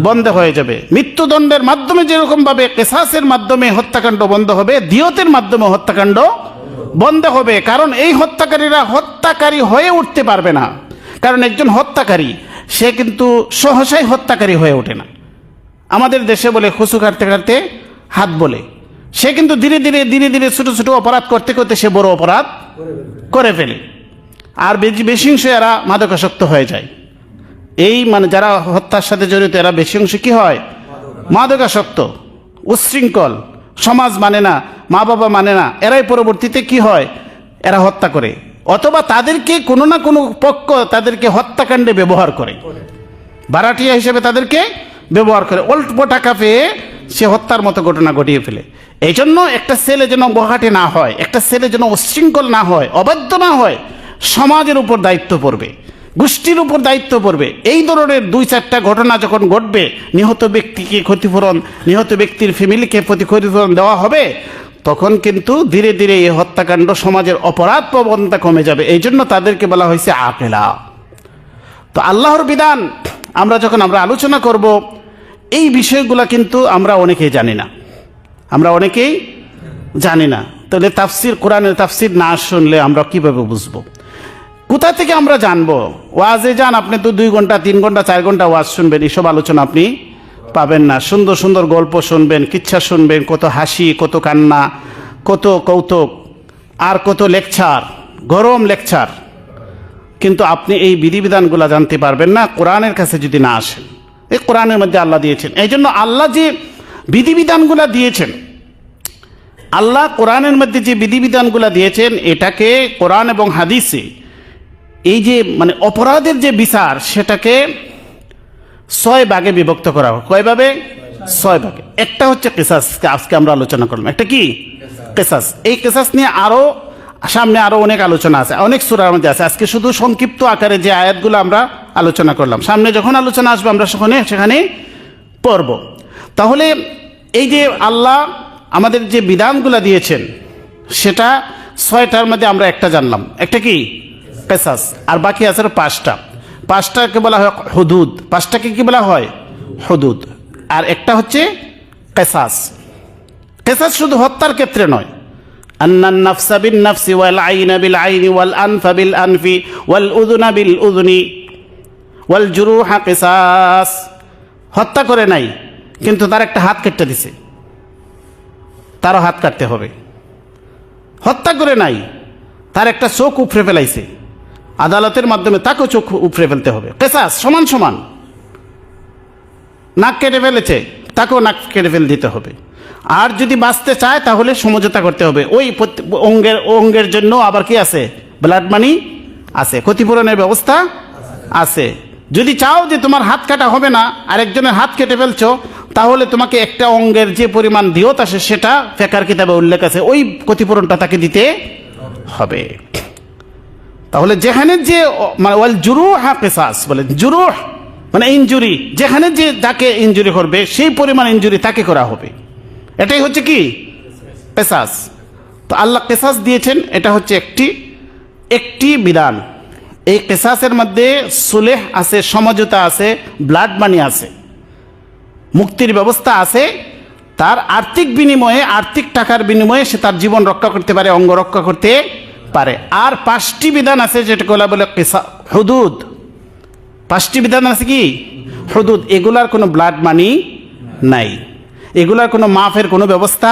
বন্ধ হয়ে যাবে। মৃত্যুদণ্ডের মাধ্যমে যেরকম ভাবে কিসাসের মাধ্যমে হত্যাকাণ্ড বন্ধ হবে, দিয়তের মাধ্যমে হত্যাকাণ্ড বন্ধ হবে। কারণ এই হত্যাকারীরা হত্যাকারী হয়ে উঠতে পারবে না। কারণ একজন হত্যাকারী সে কিন্তু সহসাই হত্যাকারী হয়ে ওঠে না। আমাদের দেশে বলে খুসু কাটতে কাটতে হাত বলে, সে কিন্তু ধীরে ধীরে ছোট ছোট অপরাধ করতে করতে সে বড় অপরাধ করে ফেলে। আর বেশি অংশ এরা মাদকাসক্ত হয়ে যায়। এই মানে যারা হত্যার সাথে জড়িত এরা বেশি অংশ কি হয়? মাদকাসক্ত, উচ্ছৃঙ্খল, সমাজ মানে না, মা বাবা মানে না, এরাই পরবর্তীতে কি হয়? এরা হত্যা করে, অথবা তাদেরকে কোনো না কোনো পক্ষ তাদেরকে হত্যাকাণ্ডে ব্যবহার করে, ভাড়াটিয়া হিসেবে তাদেরকে ব্যবহার করে, অল্প টাকা পেয়ে সে হত্যার মতো ঘটনা ঘটিয়ে ফেলে। এই জন্য একটা ছেলে যেন বখাটে না হয়, একটা ছেলে যেন উচ্ছৃঙ্খল না হয়, অবাধ্য না হয়, সমাজের উপর দায়িত্ব পড়বে, গোষ্ঠীর উপর দায়িত্ব পড়বে। এই ধরনের 2-4টা ঘটনা যখন ঘটবে, নিহত ব্যক্তিকে ক্ষতিপূরণ, নিহত ব্যক্তির ফ্যামিলিকে ক্ষতিপূরণ দেওয়া হবে, তখন কিন্তু ধীরে ধীরে এই হত্যাকাণ্ড সমাজের অপরাধ প্রবণতা কমে যাবে। এই জন্য তাদেরকে বলা হয়েছে আকেলা। তো আল্লাহর বিধান আমরা আলোচনা করব, এই বিষয়গুলো কিন্তু আমরা অনেকেই জানি না, তাহলে তাফসির, কোরআনের তাফসির না শুনলে আমরা কিভাবে বুঝবো? কোথা থেকে আমরা জানবো? ওয়াজে যান, আপনি তো 2 ঘন্টা 3 ঘন্টা 4 ঘন্টা ওয়াজ শুনবেন, এসব আলোচনা আপনি পাবেন না। সুন্দর সুন্দর গল্প শুনবেন, কিচ্ছা শুনবেন, কত হাসি, কত কান্না, কত কৌতুক, আর কত লেকচার, গরম লেকচার, কিন্তু আপনি এই বিধিবিধানগুলো জানতে পারবেন না কোরআনের কাছে যদি না আসেন। এই কোরআনের মধ্যে আল্লাহ দিয়েছেন, এই জন্য আল্লাহ যে বিধিবিধানগুলো দিয়েছেন, আল্লাহ কোরআনের মধ্যে যে বিধিবিধানগুলো দিয়েছেন, এটাকে কোরআন এবং হাদিসে এই যে মানে অপরাধের যে বিচার, সেটাকে 6 ভাগে বিভক্ত করা হয়। কয় ভাবে? 6 ভাগে। একটা হচ্ছে কিসাস, আজকে আমরা আলোচনা করলাম। একটা কি? কিসাস। এই কিসাস নিয়ে সামনে আরো অনেক আলোচনা আছে, অনেক সূরার মধ্যে আছে। আজকে শুধু সংক্ষিপ্ত আকারে যে আয়াতগুলো আমরা আলোচনা করলাম, সামনে যখন আলোচনা আসবে আমরা সেখানে পড়ব। তাহলে এই যে আল্লাহ আমাদের যে বিধানগুলো দিয়েছেন, সেটা 6টার মধ্যে আমরা একটা জানলাম, একটা কি? কিসাস। আর বাকি আছে 5টাকে বলা হয় হুদুদ। 5টাকে কি বলা হয়? হুদুদ। আর একটা হচ্ছে কিসাস। কিসাস শুধু হত্যার ক্ষেত্রে নয়, আন্নান নাফসা বিন নাফসি ওয়াল আইনা বিল আইনি ওয়াল আনফা বিল আনফি ওয়াল উযুনা বিল উযুনি ওয়াল জুরুহা কিসাস। হত্যা করে নাই, কিন্তু তার একটা হাত কেটে দিছে, তারও হাত কাটতে হবে। হত্যা করে নাই, তার একটা চোখ উপড়ে ফেলাইছে, আদালতের মাধ্যমে তাকেও চোখ উপড়ে ফেলতে হবে। কিসাস সমান সমান। নাক কেটে ফেলেছে, তাকেও নাক কেটে ফেলে দিতে হবে। আর যদি বাঁচতে চায় তাহলে সমঝোতা করতে হবে। ওই অঙ্গের জন্য আবার কি আছে? ব্লাড মানি আছে, ক্ষতিপূরণের ব্যবস্থা আছে। যদি চাও যে তোমার হাত কাটা হবে না, আরেকজনের হাত কেটে ফেলছো, তাহলে তোমাকে একটা অঙ্গের যে পরিমাণ দিয়ত আসে, সেটা ফিকহের কিতাবে উল্লেখ আছে, ওই ক্ষতিপূরণটা তাকে দিতে হবে। তাহলে যেখানে যে মানে ওয়াল জুরুহা কিসাস বলে, জুরুহ মানে ইনজুরি, যেখানে যে যাকে ইনজুরি করবে সেই পরিমাণ ইনজুরি তাকে করা হবে। এটাই হচ্ছে কি? কিসাস। তো আল্লাহ কিসাস দিয়েছেন, এটা হচ্ছে একটি বিধান। এই কিসাসের মধ্যে সুলেহ আছে, সমঝোতা আছে, ব্লাড মানি আছে, মুক্তির ব্যবস্থা আছে। তার আর্থিক বিনিময়ে, আর্থিক টাকার বিনিময়ে সে তার জীবন রক্ষা করতে পারে, অঙ্গ রক্ষা করতে পারে। আর 5টি বিধান আছে, যেটা বলে হুদুদ। 5টি বিধান আছে কি? হুদুদ। এগুলার কোনো ব্লাড মানি নাই, এগুলার কোনো মাফের কোনো ব্যবস্থা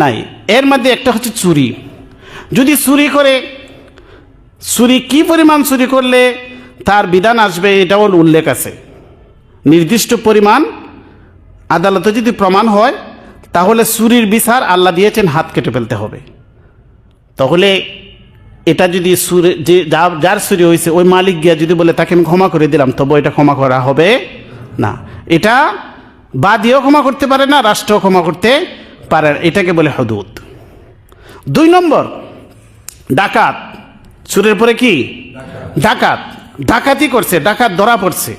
নাই। এর মধ্যে একটা হচ্ছে চুরি। যদি চুরি করে, চুরি কি পরিমাণ চুরি করলে তার বিধান আসবে, এটাও উল্লেখ আছে। নির্দিষ্ট পরিমাণ আদালতে যদি প্রমাণ হয়, তাহলে চুরির বিচার আল্লাহ দিয়েছেন হাত কেটে ফেলতে হবে। তাহলে এটা যদি যার চুরি হয়েছে, ওই মালিক গিয়া যদি বলে তাকে আমি ক্ষমা করে দিলাম, তবে এটা ক্ষমা করা হবে না। এটা বাদীও ক্ষমা করতে পারে না, রাষ্ট্রও ক্ষমা করতে পারে না। এটাকে বলে হুদুদ। 2 নম্বর ডাকাত। চুরের পরে কি? ডাকাতি করছে, ডাকাত ধরা পড়ছে।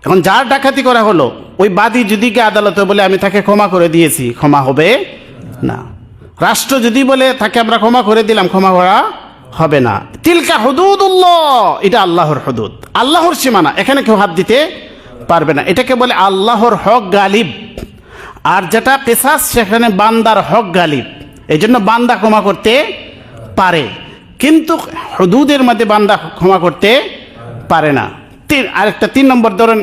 এখন যার ডাকাতি করা হলো, ওই বাদী যদি গিয়ে আদালতে বলে আমি তাকে ক্ষমা করে দিয়েছি, ক্ষমা হবে না। রাষ্ট্র যদি বলে তাকে আমরা ক্ষমা করে দিলাম, ক্ষমা করা হবে না। তিলকা হুদুদুল্লাহ, এটা আল্লাহর হুদুদ, আল্লাহর সীমানা, এখানে কেউ হাত দিতে পারবে না। এটাকে বলে আল্লাহর হক গালিব। আর যেটা কিসাস, সেখানে বান্দার হক গালিব। এই জন্য বান্দা ক্ষমা করতে পারে, কিন্তু হুদুদের মধ্যে বান্দা ক্ষমা করতে পারে না। আরেকটা 3 নম্বর ধরেন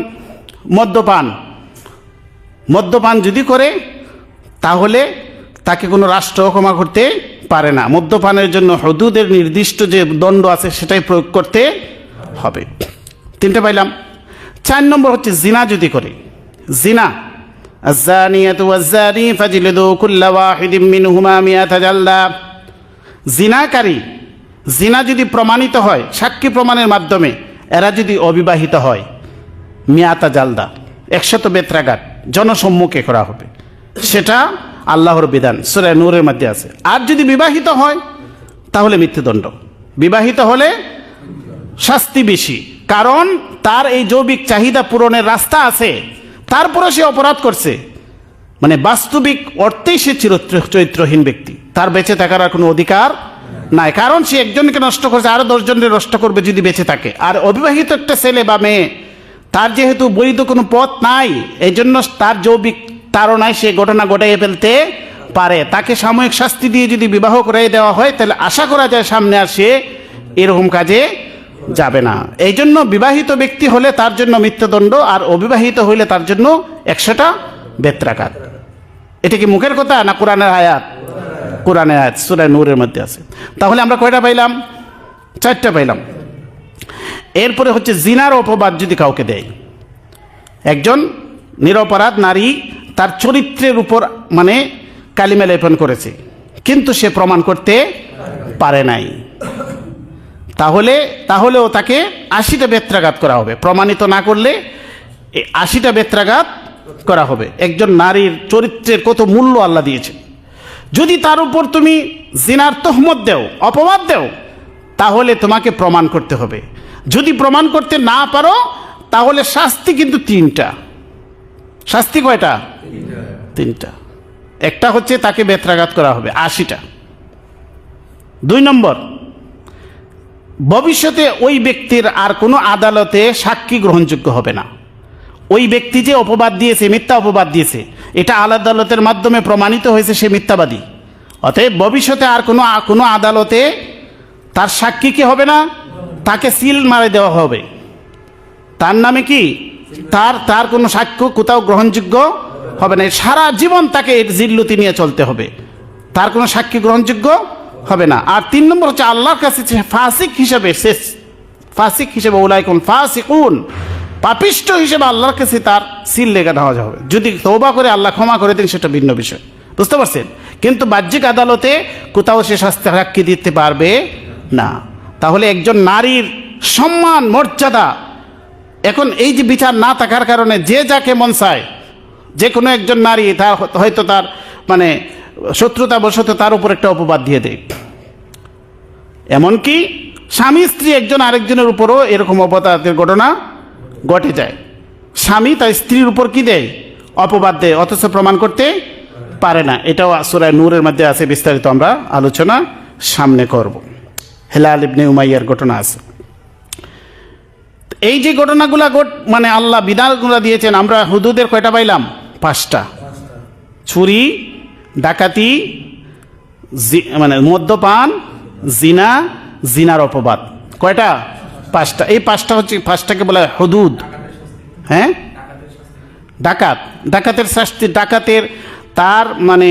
মদ্যপান যদি করে, তাহলে তাকে কোনো রাষ্ট্র ক্ষমা করতে পারে না। মদ্যপানের জন্য হুদুদের নির্দিষ্ট যে দণ্ড আছে, সেটাই প্রয়োগ করতে হবে। 3টে পাইলাম। 4 নম্বর হচ্ছে জিনা যদি করে। জিনা, আয-যানিয়াতু ওয়াজ-যানি ফাজলিদু কুল্লা ওয়াহিদিম মিনহুমা মিআতা জালদা। জিনাকারী, জিনা যদি প্রমাণিত হয় সাক্ষী প্রমাণের মাধ্যমে, এরা যদি অবিবাহিত হয়, মিআতা জালদা, 100 বেত্রাঘাত জনসম্মুখে করা হবে। সেটা আল্লাহর বিধান, সূরা নূরের মধ্যে আছে। আর যদি বিবাহিত হয়, তাহলে মৃত্যুদণ্ড। বিবাহিত হলে শাস্তি বেশি, কারণ তার এই যৌবিক চাহিদা পূরণের রাস্তা আছে, তারপরে সে অপরাধ করছে। মানে বাস্তবিক অর্থেই সে চরিত্রহীন ব্যক্তি, তার বেঁচে থাকার আর কোনো অধিকার নাই, কারণ সে একজনকে নষ্ট করছে, আরো 10 জনের নষ্ট করবে যদি বেঁচে থাকে। আর অবিবাহিত একটা ছেলে বা মেয়ে, তার যেহেতু বৈধ কোনো পথ নাই, এই জন্য তার যৌবিক তাড়নায় সে ঘটনা ঘটাইয়ে ফেলতে পারে। তাকে সাময়িক শাস্তি দিয়ে যদি বিবাহ করাই দেওয়া হয়, তাহলে আশা করা যায় সামনে আর সে এরকম কাজে যাবে না। এই জন্য বিবাহিত ব্যক্তি হলে তার জন্য মৃত্যুদণ্ড, আর অবিবাহিত হইলে তার জন্য 100টা বেত্রাঘাত। এটা কি মুখের কথা না কোরআনের আয়াত? কোরআনের আয়াত, সূরা নূরের মধ্যে আছে। তাহলে আমরা কয়টা পাইলাম? 4টা পাইলাম। এরপরে হচ্ছে জিনার অপবাদ যদি কাউকে দেয়, একজন নিরপরাধ নারী তার চরিত্রের উপর মানে কালিমা লেপন করেছে, কিন্তু সে প্রমাণ করতে পারে নাই, তাহলেও তাকে 80টা বেত্রাঘাত করা হবে। প্রমাণিত না করলে 80টা বেত্রাঘাত করা হবে। একজন নারীর চরিত্রের কত মূল্য আল্লাহ দিয়েছে, যদি তার উপর তুমি জিনার তহমত দেও, অপবাদ দেও, তাহলে তোমাকে প্রমাণ করতে হবে। যদি প্রমাণ করতে না পারো, তাহলে শাস্তি কিন্তু 3টা। শাস্তি কয়টা? 3টা। একটা হচ্ছে তাকে বেত্রাঘাত করা হবে 80টা। 2 নম্বর, ভবিষ্যতে ওই ব্যক্তির আর কোনো আদালতে সাক্ষী গ্রহণযোগ্য হবে না। ওই ব্যক্তি যে অপবাদ দিয়েছে, মিথ্যা অপবাদ দিয়েছে, এটা আদালতের মাধ্যমে প্রমাণিত হয়েছে সে মিথ্যাবাদী। অতএব ভবিষ্যতে আর কোনো আদালতে তার সাক্ষী কি হবে না, তাকে সিল মারে দেওয়া হবে। তার নামে কি তার কোনো সাক্ষ্য কোথাও গ্রহণযোগ্য হবে না। সারা জীবন তাকে জিল্লতি নিয়ে চলতে হবে, তার কোনো সাক্ষী গ্রহণযোগ্য হবে না। আর 3 নম্বর হচ্ছে আল্লাহর কাছে ফাসিক হিসেবে, শেষ ফাসিক হিসেবে, উলাইকুন ফাসিকুন, পাপিষ্ঠ হিসেবে আল্লাহর কাছে তার সিল লেগে দেওয়া হবে। যদি তওবা করে আল্লাহ ক্ষমা করে দেন, সেটা ভিন্ন বিষয়, বুঝতে পারছেন? কিন্তু বাহ্যিক আদালতে কোথাও সে শাস্তি সাক্ষী দিতে পারবে না। তাহলে একজন নারীর সম্মান, মর্যাদা, এখন এই যে বিচার না থাকার কারণে যে যাকে মন চায়, যে কোনো একজন নারী তার হয়তো তার মানে শত্রুতা বশত তার উপর একটা অপবাদ দিয়ে দেয়। এমনকি স্বামী স্ত্রী একজন আরেকজনের উপরও এরকম অপবাদের ঘটনা ঘটে যায়। স্বামী তার স্ত্রীর উপর কি দেয়? অপবাদ দেয়, অথচ প্রমাণ করতে পারে না। এটাও সূরা নূরের মধ্যে আছে, বিস্তারিত আমরা আলোচনা সামনে করব। হেলাল ইবনে উমাইয়ার ঘটনা আছে। এই যে ঘটনাগুলা মানে আল্লাহ বিধানগুলো দিয়েছেন, আমরা হুদুদের কয়টা পাইলাম? 5টা। চুরি, ডাকাতি, মানে মদ্যপান, জিনা, জিনার অপবাদ। কয়টা? 5টা। এই 5টা হচ্ছে, 5টাকে বলা হয় হুদুদ। হ্যাঁ, ডাকাতের শাস্তি, ডাকাতের তার মানে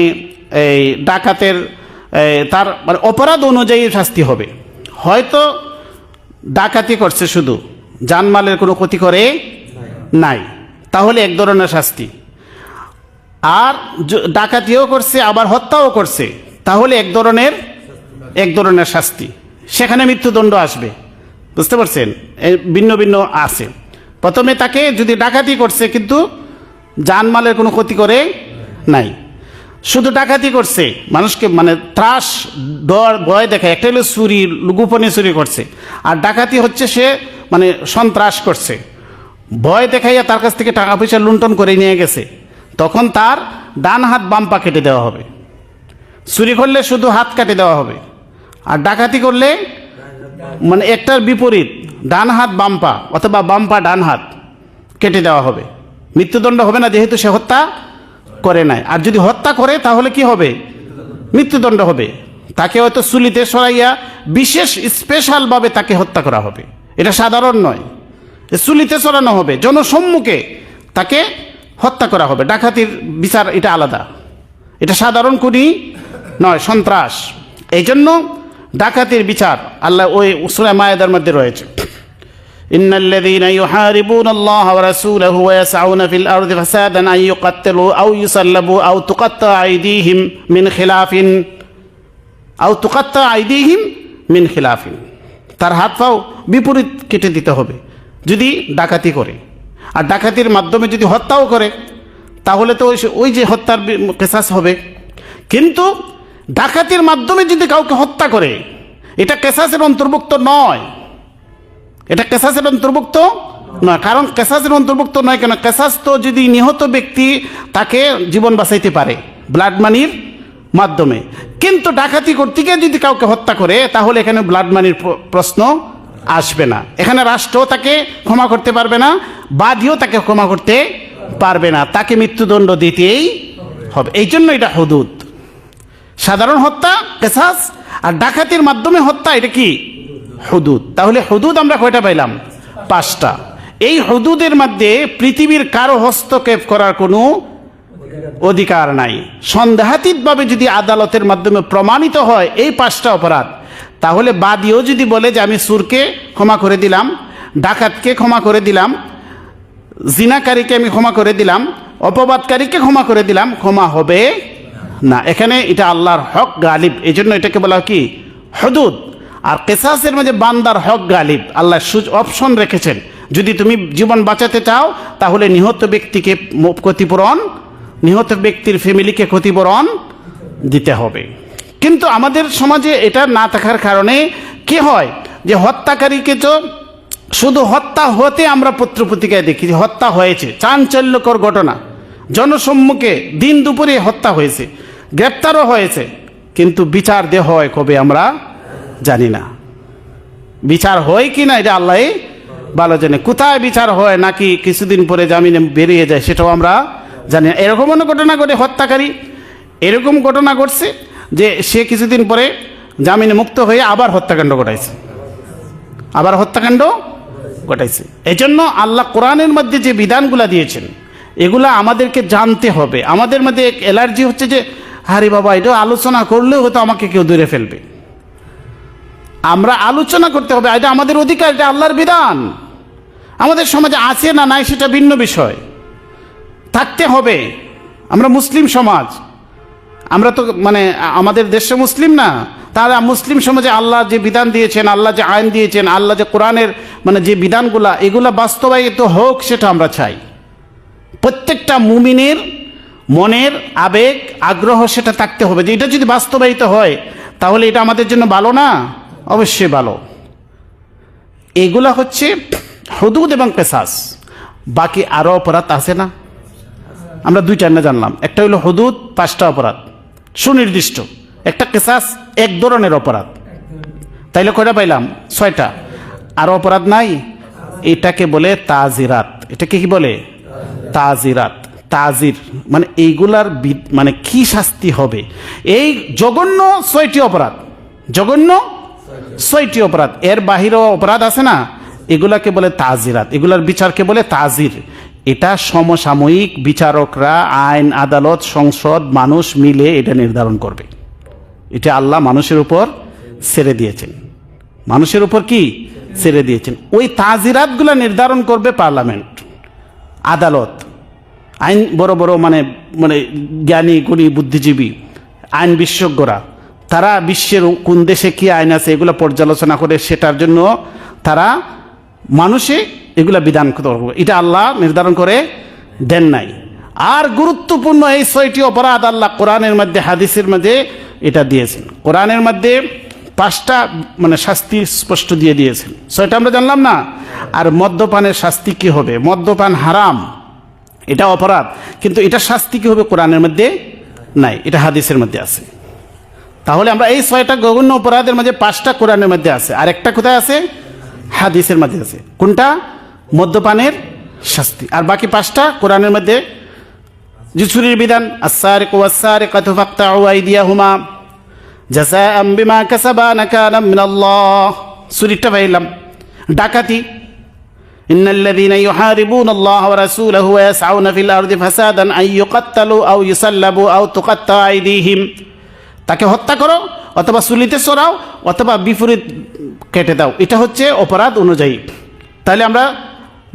এই ডাকাতের তার মানে অপরাধ অনুযায়ী শাস্তি হবে। হয়তো ডাকাতি করছে, শুধু জানমালের কোনো ক্ষতি করে নাই, তাহলে এক ধরনের শাস্তি। আর ডাকাতিও করছে, আবার হত্যাও করছে, তাহলে এক ধরনের শাস্তি। সেখানে মৃত্যুদণ্ড আসবে, বুঝতে পারছেন? ভিন্ন ভিন্ন আছে। প্রথমে তাকে যদি ডাকাতি করছে কিন্তু জানমালের কোনো ক্ষতি করে নাই, শুধু ডাকাতি করছে, মানুষকে মানে ত্রাস, ডর, ভয় দেখায়। একটা হলো চুরি, গোপনে চুরি করছে, আর ডাকাতি হচ্ছে সে মানে সন্ত্রাস করছে, ভয় দেখাইয়া তার কাছ থেকে টাকা পয়সা লুণ্ঠন করে নিয়ে গেছে, তখন তার ডান হাত বাম পা কেটে দেওয়া হবে। চুরি করলে শুধু হাত কেটে দেওয়া হবে, আর ডাকাতি করলে মানে একটার বিপরীত, ডান হাত বাম পা অথবা বাম পা ডান হাত কেটে দেওয়া হবে। মৃত্যুদণ্ড হবে না, যেহেতু সে হত্যা করে নাই। আর যদি হত্যা করে তাহলে কি হবে? মৃত্যুদণ্ড হবে। তাকে হয়তো চুলিতে সরাইয়া বিশেষ স্পেশালভাবে তাকে হত্যা করা হবে, এটা সাধারণ নয়। চুলিতে চড়ানো হবে, জনসম্মুখে তাকে হত্যা করা হবে। ডাকাতির বিচার এটা আলাদা, এটা সাধারণ খুনি নয়, সন্ত্রাস। এই জন্য ডাকাতির বিচার আল্লাহ ওই সূরা মায়েদার মধ্যে রয়েছে, ইন্নাল্লাযীনা ইউহারিবুনাল্লাহা ওয়া রাসূলাহু ওয়া ইয়াসআউনা ফিল আরদি ফাসাদান আন ইউকাত্তালু আও ইউসাল্লাবু আও তুকাত্তা আইদিহিম মিন খিলাফিন, তার হাত পাও বিপরীত কেটে দিতে হবে যদি ডাকাতি করে। আর ডাকাতির মাধ্যমে যদি হত্যাও করে, তাহলে তো ওই যে হত্যার কেসাস হবে। কিন্তু ডাকাতির মাধ্যমে যদি কাউকে হত্যা করে, এটা কেসাসের অন্তর্ভুক্ত নয়, এটা কেসাসের অন্তর্ভুক্ত নয়। কারণ কেসাসের অন্তর্ভুক্ত নয় কেন? কেসাস তো যদি নিহত ব্যক্তি তাকে জীবন বাঁচাইতে পারে ব্লাড মানির মাধ্যমে, কিন্তু ডাকাতি করতে গিয়ে যদি কাউকে হত্যা করে তাহলে এখানে ব্লাড মানির প্রশ্ন আসবে না। এখানে রাষ্ট্রও তাকে ক্ষমা করতে পারবে না, বাদীও তাকে ক্ষমা করতে পারবে না, তাকে মৃত্যুদণ্ড দিতেই হবে। এই জন্য এটা হুদুদ। সাধারণ হত্যা কিসাস, আর ডাকাতির মাধ্যমে হত্যা এটা কি হুদুদ। তাহলে হুদুদ আমরা কয়টা পাইলাম? 5টা। এই হুদুদের মধ্যে পৃথিবীর কারো হস্তক্ষেপ করার কোনো অধিকার নাই। সন্দেহাতীতভাবে যদি আদালতের মাধ্যমে প্রমাণিত হয় এই 5টা অপরাধ, তাহলে বাদীও যদি বলে যে আমি চোরকে ক্ষমা করে দিলাম, ডাকাতকে ক্ষমা করে দিলাম, জিনাকারীকে আমি ক্ষমা করে দিলাম, অপবাদকারীকে ক্ষমা করে দিলাম, ক্ষমা হবে না। এখানে এটা আল্লাহর হক গালিব, এই জন্য এটাকে বলা হয় কি হুদুদ। আর কিসাসের মধ্যে বান্দার হক গালিব, আল্লাহ অপশন রেখেছেন, যদি তুমি জীবন বাঁচাতে চাও তাহলে নিহত ব্যক্তিকে ক্ষতিপূরণ, নিহত ব্যক্তির ফ্যামিলিকে ক্ষতিপূরণ দিতে হবে। কিন্তু আমাদের সমাজে এটা না থাকার কারণে কি হয় যে হত্যাকারীকে তো শুধু হত্যা হতে আমরা পত্রপত্রিকায় দেখি যে হত্যা হয়েছে, চাঞ্চল্যকর ঘটনা, জনসম্মুখে দিন দুপুরে হত্যা হয়েছে, গ্রেপ্তারও হয়েছে, কিন্তু বিচার দেহ হয় কবে আমরা জানি না। বিচার হয় কি না এটা আল্লাহ ভালো জানে। কোথায় বিচার হয় নাকি কিছুদিন পরে জামিনে বেরিয়ে যায় সেটাও আমরা জানি না। এরকম অনেক ঘটনা ঘটে, হত্যাকারী এরকম ঘটনা ঘটছে যে সে কিছুদিন পরে জামিনে মুক্ত হয়ে আবার হত্যাকাণ্ড ঘটাইছে, আবার হত্যাকাণ্ড ঘটাইছে। এই জন্য আল্লাহ কোরআনের মধ্যে যে বিধানগুলা দিয়েছেন এগুলা আমাদেরকে জানতে হবে। আমাদের মধ্যে এক অ্যালার্জি হচ্ছে যে আরে বাবা এটা আলোচনা করলেও হয়তো আমাকে কেউ দূরে ফেলবে। আমরা আলোচনা করতে হবে, এটা আমাদের অধিকার, এটা আল্লাহর বিধান। আমাদের সমাজে আছে না নাই সেটা ভিন্ন বিষয়, থাকতে হবে। আমরা মুসলিম সমাজ, আমরা তো মানে আমাদের দেশে মুসলিম না, তাহলে মুসলিম সমাজে আল্লাহ যে বিধান দিয়েছেন, আল্লাহ যে আইন দিয়েছেন, আল্লাহ যে কোরআনের মানে যে বিধানগুলা এগুলা বাস্তবায়িত হোক সেটা আমরা চাই। প্রত্যেকটা মুমিনের মনের আবেগ আগ্রহ সেটা থাকতে হবে যে এটা যদি বাস্তবায়িত হয় তাহলে এটা আমাদের জন্য ভালো না, অবশ্যই ভালো। এগুলা হচ্ছে হুদুদ এবং কিসাস। বাকি আরও অপরাধ আছে না, আমরা 2টা না জানলাম। একটা হলো হুদুদ 5টা অপরাধ সুনির্দিষ্ট, একটা কিসাস এক ধরনের অপরাধ, তাইলে কয়টা পাইলাম? 6টা। আরও অপরাধ নাই, এটাকে বলে তাজিরাত। এটাকে কি বলে? তাজিরাত। তাজির মানে এইগুলার মানে কি শাস্তি হবে। এই জঘন্য 6টি অপরাধ, জঘন্য 6টি অপরাধ, এর বাহিরেও অপরাধ আছে না, এগুলাকে বলে তাজিরাত, এগুলার বিচারকে বলে তাজির। এটা সমসাময়িক বিচারকরা, আইন আদালত, সংসদ, মানুষ মিলে এটা নির্ধারণ করবে। এটা আল্লাহ মানুষের উপর ছেড়ে দিয়েছেন, মানুষের উপর কি ছেড়ে দিয়েছেন। ওই তাজিরাতগুলো নির্ধারণ করবে পার্লামেন্ট, আদালত, আইন বড় বড় মানে মানে জ্ঞানী গুণী বুদ্ধিজীবী আইন বিশেষজ্ঞরা, তারা বিশ্বের কোন দেশে কি আইন আছে এগুলো পর্যালোচনা করে সেটার জন্য তারা মানুষে এগুলা বিধান করবে। এটা আল্লাহ নির্ধারণ করে দেন নাই। আর গুরুত্বপূর্ণ এই 6টি অপরাধ আল্লাহ কোরআনের মধ্যে, হাদিসের মধ্যে এটা দিয়েছেন। কোরআনের মধ্যে 5টা মানে শাস্তি স্পষ্ট দিয়ে দিয়েছেন, 6টা আমরা জানলাম না। আর মদ্যপানের শাস্তি কি হবে? মদ্যপান হারাম, এটা অপরাধ, কিন্তু এটা শাস্তি কি হবে কোরআনের মধ্যে নাই, এটা হাদিসের মধ্যে আছে। তাহলে আমরা এই 6টা জঘন্য অপরাধের মধ্যে 5টা কোরআনের মধ্যে আছে, আর একটা কোথায় আছে? হাদিসের মধ্যে আছে। কোনটা? মদ্যপানের শাস্তি। আর বাকি 5টা কোরআনের মধ্যে যে চুরির বিধান, আস-সারিকু ওয়াস-সারিকাতু ফাকতাউ আইদিয়াহুমা জাযাআম বিমা কাসাবা নাকালাম মিনাল্লাহ, চুরিটা পাইলাম। ডাকাতি, ইন্নাল্লাযীনা ইউহারিবুনাল্লাহা ওয়া রাসূলাহু ওয়া ইয়াসআউনা ফিল আরদি ফাসাদান আন ইউকাত্তালু আও ইউসাল্লাবু আও তুকাত্তা আইদিহিম, তাকে হত্যা করো অথবা চুলিতে চড়াও অথবা বিপরীত কেটে দাও, এটা হচ্ছে অপরাধ অনুযায়ী। তাহলে আমরা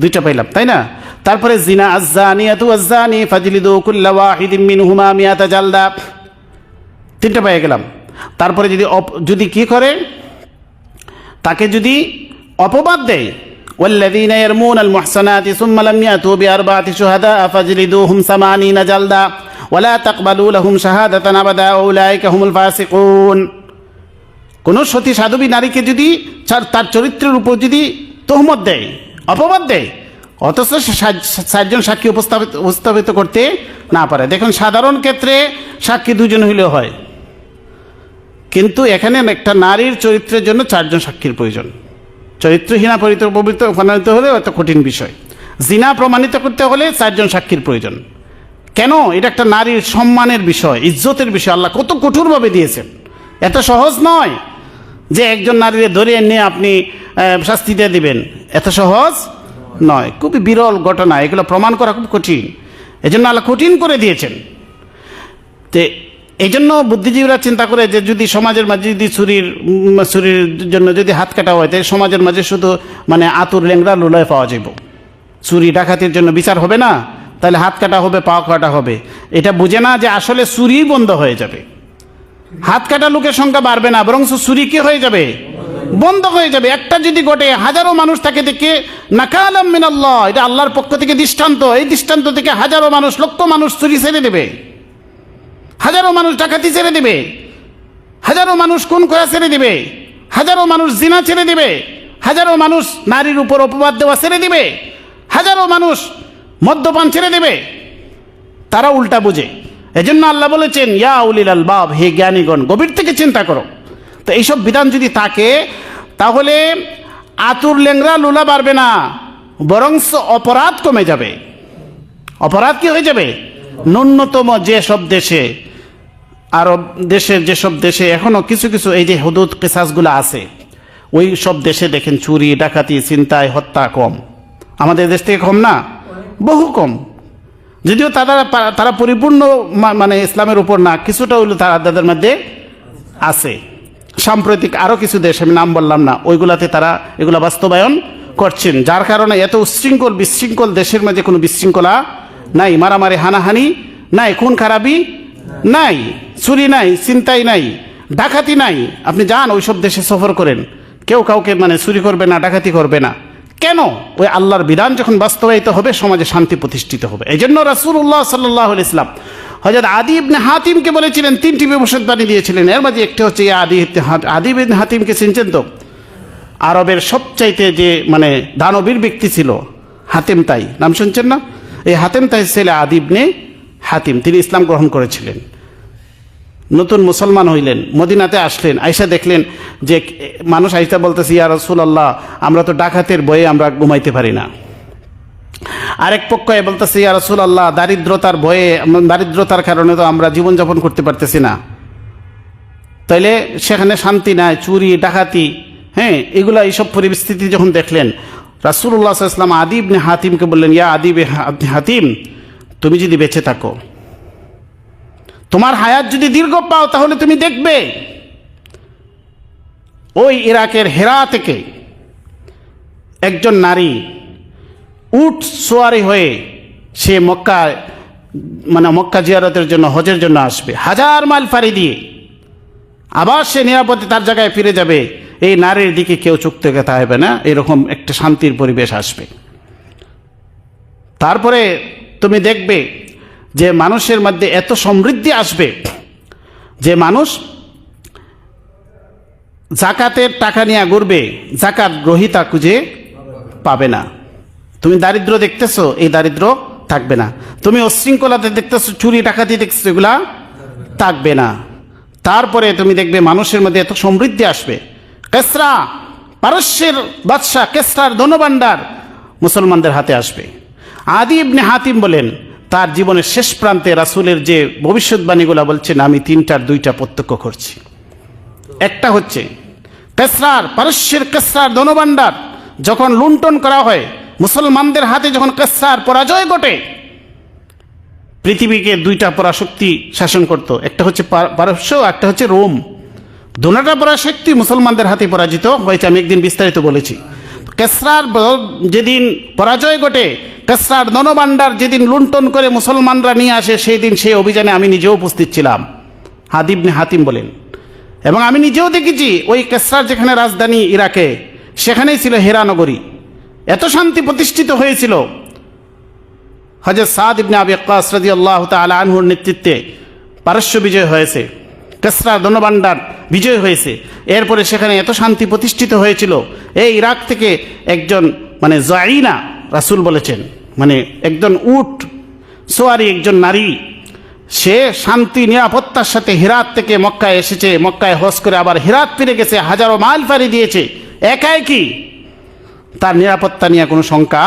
2টা পাইলাম, তাই না? তারপরে জিনা, আয-যানিয়াতু ওয়াজ-যানি ফাজলিদু কুল্লা ওয়াহিদিম মিনহুমা মিয়াতা জালদা, 3টা পেয়ে গেলাম। তারপরে যদি কি করে, তাকে যদি অপবাদ দেয়, ওয়াল্লাযীনা ইয়ারমুনাল মুহসানাতি সুম্মা লাম ইয়াতু বিআরবা'তি শুহাদা ফাজলিদুহুম 80 জালদা ওয়ালা তাকবালু লাহুম শাহাদাতান আবাদা উলাইকা হুমুল ফাসিকুন। কোন সতী সাধবী নারীকে যদি তার চরিত্রের উপর যদি তহমত দেয়, অপবাদ দেয়, অথচ 7জন সাক্ষী উপস্থাপিত করতে না পারে। দেখুন সাধারণ ক্ষেত্রে সাক্ষী 2জন হইলেও হয়, কিন্তু এখানে একটা নারীর চরিত্রের জন্য 4 জন সাক্ষীর প্রয়োজন। চরিত্রহীনা প্রমাণিত হলে এত কঠিন বিষয়। জিনা প্রমাণিত করতে হলে 4 জন সাক্ষীর প্রয়োজন। কেন? এটা একটা নারীর সম্মানের বিষয়, ইজ্জতের বিষয়। আল্লাহ কত কঠোরভাবে দিয়েছেন। এত সহজ নয় যে একজন নারীকে ধরে এনে আপনি শাস্তি দিয়ে দিবেন, এত সহজ নয়। খুবই বিরল ঘটনা, এগুলো প্রমাণ করা খুব কঠিন। এজন্য আল্লাহ কঠিন করে দিয়েছেন। তে এই জন্য বুদ্ধিজীবীরা চিন্তা করে যে যদি সমাজের মাঝে যদি চুরির জন্য যদি হাত কাটা হয়, তাই সমাজের মাঝে শুধু মানে আতুর ল্যাংড়া লুলায় পাওয়া যাব। চুরি ডাকাতির জন্য বিচার হবে না, তাহলে হাত কাটা হবে, পা কাটা হবে। এটা বুঝে না যে আসলে চুরি বন্ধ হয়ে যাবে। হাত কাটা লোকের সংখ্যা বাড়বে না, বরং চুরি কি হয়ে যাবে? বন্ধ হয়ে যাবে। একটা যদি ঘটে, হাজারো মানুষ তাকে দেখে নাকালাম মিনাল্লাহ, এটা আল্লাহর পক্ষ থেকে দৃষ্টান্ত। এই দৃষ্টান্ত থেকে হাজারো মানুষ, লক্ষ মানুষ চুরি ছেড়ে দেবে, হাজারো মানুষ ডাকাতি ছেড়ে দেবে, হাজারো মানুষ খুন করা ছেড়ে দেবে, হাজারো মানুষ জিনা ছেড়ে দেবে, হাজারো মানুষ নারীর উপর অপবাদ দেওয়া ছেড়ে দেবে, হাজারো মানুষ মদ্যপান ছেড়ে দেবে। তারা উল্টা বুঝে। এজন্য আল্লাহ বলেছেন, ইয়া উলিল আলবাব, হে জ্ঞানীগণ, গভীর থেকে চিন্তা করো। তো এইসব বিধান যদি থাকে, তাহলে আতুর ল্যাংরা লুলা বাড়বে না, বরং অপরাধ কমে যাবে। অপরাধ কি হয়ে যাবে? ন্যূনতম যেসব দেশে, আরব দেশের যেসব দেশে এখনো কিছু কিছু এই যে হুদুদ কিসাসগুলো আছে, ওই সব দেশে দেখেন চুরি ডাকাতি ছিনতাই হত্যা কম। আমাদের দেশ থেকে কম না? বহু কম। যদিও তারা পরিপূর্ণ মানে ইসলামের উপর না, কিছুটা হইলো তাদের মধ্যে আছে। সাম্প্রতিক আরও কিছু দেশ, আমি নাম বললাম না, ওইগুলাতে তারা এগুলো বাস্তবায়ন করছেন, যার কারণে এত উচ্ছৃঙ্খল বিশৃঙ্খল দেশের মধ্যে কোনো বিশৃঙ্খলা নাই, মারামারি হানাহানি নাই, খুন খারাপি নাই, চুরি নাই, ছিনতাই নাই, ডাকাতি নাই। আপনি যান ওইসব দেশে সফর করেন, কেউ কাউকে মানে চুরি করবে না, ডাকাতি করবে না। কেন? ওই আল্লাহর বিধান যখন বাস্তবায়িত হবে, সমাজে শান্তি প্রতিষ্ঠিত হবে। এই জন্য রাসূলুল্লাহ সাল্লাল্লাহু আলাইহি ওয়াসাল্লাম হযরত আদী ইবনে হাতিমকে বলেছিলেন, 3টি ভবিষ্যৎবাণী দিয়েছিলেন। এর মধ্যে একটি হচ্ছে আদী ইবনে হাতিমকে চিনছেন তো? আরবের সবচাইতে যে মানে দানবীর ব্যক্তি ছিল হাতিম তাই, নাম শুনছেন না? এই হাতিম তাই ছেলে আদী ইবনে হাতিম, তিনি ইসলাম গ্রহণ করেছিলেন, নতুন মুসলমান হইলেন, মদিনাতে আসলেন, আইসা দেখলেন যে মানুষ আইসা বলতেছে, ইয়া রাসূলুল্লাহ, আমরা তো ডাকাতের ভয়ে আমরা ঘুমাইতে পারি না। আরেক পক্ষ বলতেছে, ইয়া রাসূলুল্লাহ, দারিদ্রতার ভয়ে, দারিদ্রতার কারণে তো আমরা জীবনযাপন করতে পারতেছি না। তাইলে সেখানে শান্তি নাই, চুরি ডাকাতি, হ্যাঁ, এগুলা এইসব পরিস্থিতি যখন দেখলেন, রাসূলুল্লাহ সাল্লাল্লাহু আলাইহি ওয়াসাল্লাম আদী ইবনে হাতিমকে বললেন, ইয়া আদী ইবনে হাতিম, তুমি যদি বেঁচে থাকো, তোমার হায়াত যদি দীর্ঘ পাও, তাহলে তুমি দেখবে ওই ইরাকের হেরা থেকে একজন নারী উট সোয়ারি হয়ে সে মক্কা জিয়ারতের জন্য, হজের জন্য আসবে, 1000 মাইল পাড়ি দিয়ে আবার সে নিরাপদে তার জায়গায় ফিরে যাবে। এই নারীর দিকে কেউ চোখ থেকে তাকাবে না, এরকম একটা শান্তির পরিবেশ আসবে। তারপরে তুমি দেখবে যে মানুষের মধ্যে এত সমৃদ্ধি আসবে যে মানুষ জাকাতের টাকা নিয়ে ঘুরবে, জাকাত গ্রহীতা খুঁজে পাবে না। তুমি দারিদ্র দেখতেছো, এই দারিদ্র থাকবে না। তুমি অশৃঙ্খলাতে দেখতেছো, চুরি ডাকাতি দেখতেছো, এগুলা থাকবে না। তারপরে তুমি দেখবে মানুষের মধ্যে এত সমৃদ্ধি আসবে। কেসরা, পারস্যের বাদশাহ কেসরার ধনভাণ্ডার মুসলমানদের হাতে আসবে। আদী ইবনে হাতিম বলেন, তার জীবনের শেষ প্রান্তে রাসূলের যে ভবিষ্যৎবাণীগুলো বলছেন, আমি 3টার 2টা প্রত্যক্ষ করছি। একটা হচ্ছে পারস্যের কেসরার ধনভাণ্ডার যখন লুণ্ঠন করা হয়, মুসলমানদের হাতে যখন কেসরার পরাজয় ঘটে, পৃথিবীকে 2টা পরাশক্তি শাসন করত, একটা হচ্ছে পারস্য, একটা হচ্ছে রোম। দুটা পরাশক্তি মুসলমানদের হাতে পরাজিত হয়েছে, আমি একদিন বিস্তারিত বলেছি। কেসরার যেদিন পরাজয় ঘটে, কেসরার ধনভাণ্ডার যেদিন লুণ্ঠন করে মুসলমানরা নিয়ে আসে, সেই দিন সেই অভিযানে আমি নিজেও উপস্থিত ছিলাম, আদী ইবনে হাতিম বলেন। এবং আমি নিজেও দেখেছি ওই কেসরার যেখানে রাজধানী ইরাকে, সেখানেই ছিল হেরা নগরী। এত শান্তি প্রতিষ্ঠিত হয়েছিল। হযরত সাদ ইবনে আবি ওয়াক্কাস রাদিয়াল্লাহু তাআলা আনহুর নেতৃত্বে পারস্য বিজয় হয়েছে, কেসরার ধনভাণ্ডার বিজয় হয়েছে। এরপরে সেখানে এত শান্তি প্রতিষ্ঠিত হয়েছিল, এই ইরাক থেকে একজন মানে জাইনা, রাসূল বলেছেন, মানে একজন উট সোয়ারি একজন নারী, সে শান্তি নিরাপত্তার সাথে হিরাত থেকে মক্কায় এসেছে, মক্কায় হজ করে আবার হিরাত ফিরে গেছে, হাজারো মাইল পাড়ি দিয়েছে, একাই কি তার নিরাপত্তা নিয়ে কোনো শঙ্কা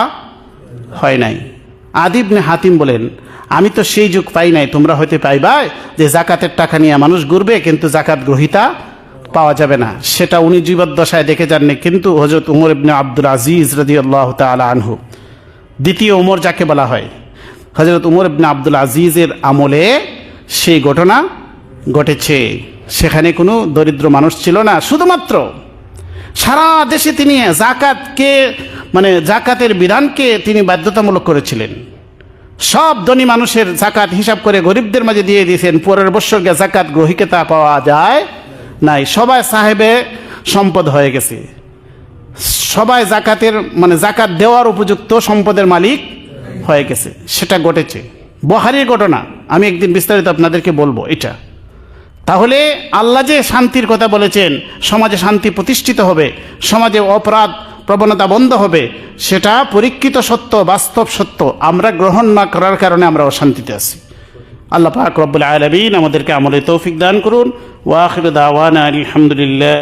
হয় নাই। আদি ইবনে হাতিম বলেন, আমি তো সেই যুগ পাই নাই, তোমরা হয়তো পাইবা যে জাকাতের টাকা নিয়ে মানুষ ঘুরবে কিন্তু জাকাত গ্রহীতা পাওয়া যাবে না। সেটা উনি জীবদ্দশায় দেখে যাননি, কিন্তু হযরত উমর ইবনে আব্দুল আজিজ রাদিয়াল্লাহু তাআলা আনহু, দ্বিতীয় উমর যাকে বলা হয়, হযরত উমর ইবনে আব্দুল আজিজের আমলে সেই ঘটনা ঘটেছে। সেখানে কোনো দরিদ্র মানুষ ছিল না, শুধুমাত্র সারা দেশে তিনি জাকাতকে মানে জাকাতের বিধানকে তিনি বাধ্যতামূলক করেছিলেন। সব ধনী মানুষের জাকাত হিসাব করে গরিবদের মাঝে দিয়ে দিয়েছেন, পরের বছর গিয়ে জাকাত গ্রহীতা পাওয়া যায় নাই, সবাই সাহেবে সম্পদ হয়ে গেছে, সবাই জাকাতের মানে জাকাত দেওয়ার উপযুক্ত সম্পদের মালিক হয়ে গেছে। সেটা ঘটেছে, বুখারীর ঘটনা, আমি একদিন বিস্তারিত আপনাদেরকে বলবো এটা। তাহলে আল্লাহ যে শান্তির কথা বলেছেন, সমাজে শান্তি প্রতিষ্ঠিত হবে, সমাজে অপরাধ প্রবণতা বন্ধ হবে, সেটা পরীক্ষিত সত্য, বাস্তব সত্য। আমরা গ্রহণ না করার কারণে আমরা অশান্তিতে আছি। আল্লাহ পাক রব্বুল আলামিন আমাদেরকে আমলে তৌফিক দান করুন। ওয়া আখিরু দাওয়ানা আলহামদুলিল্লাহ।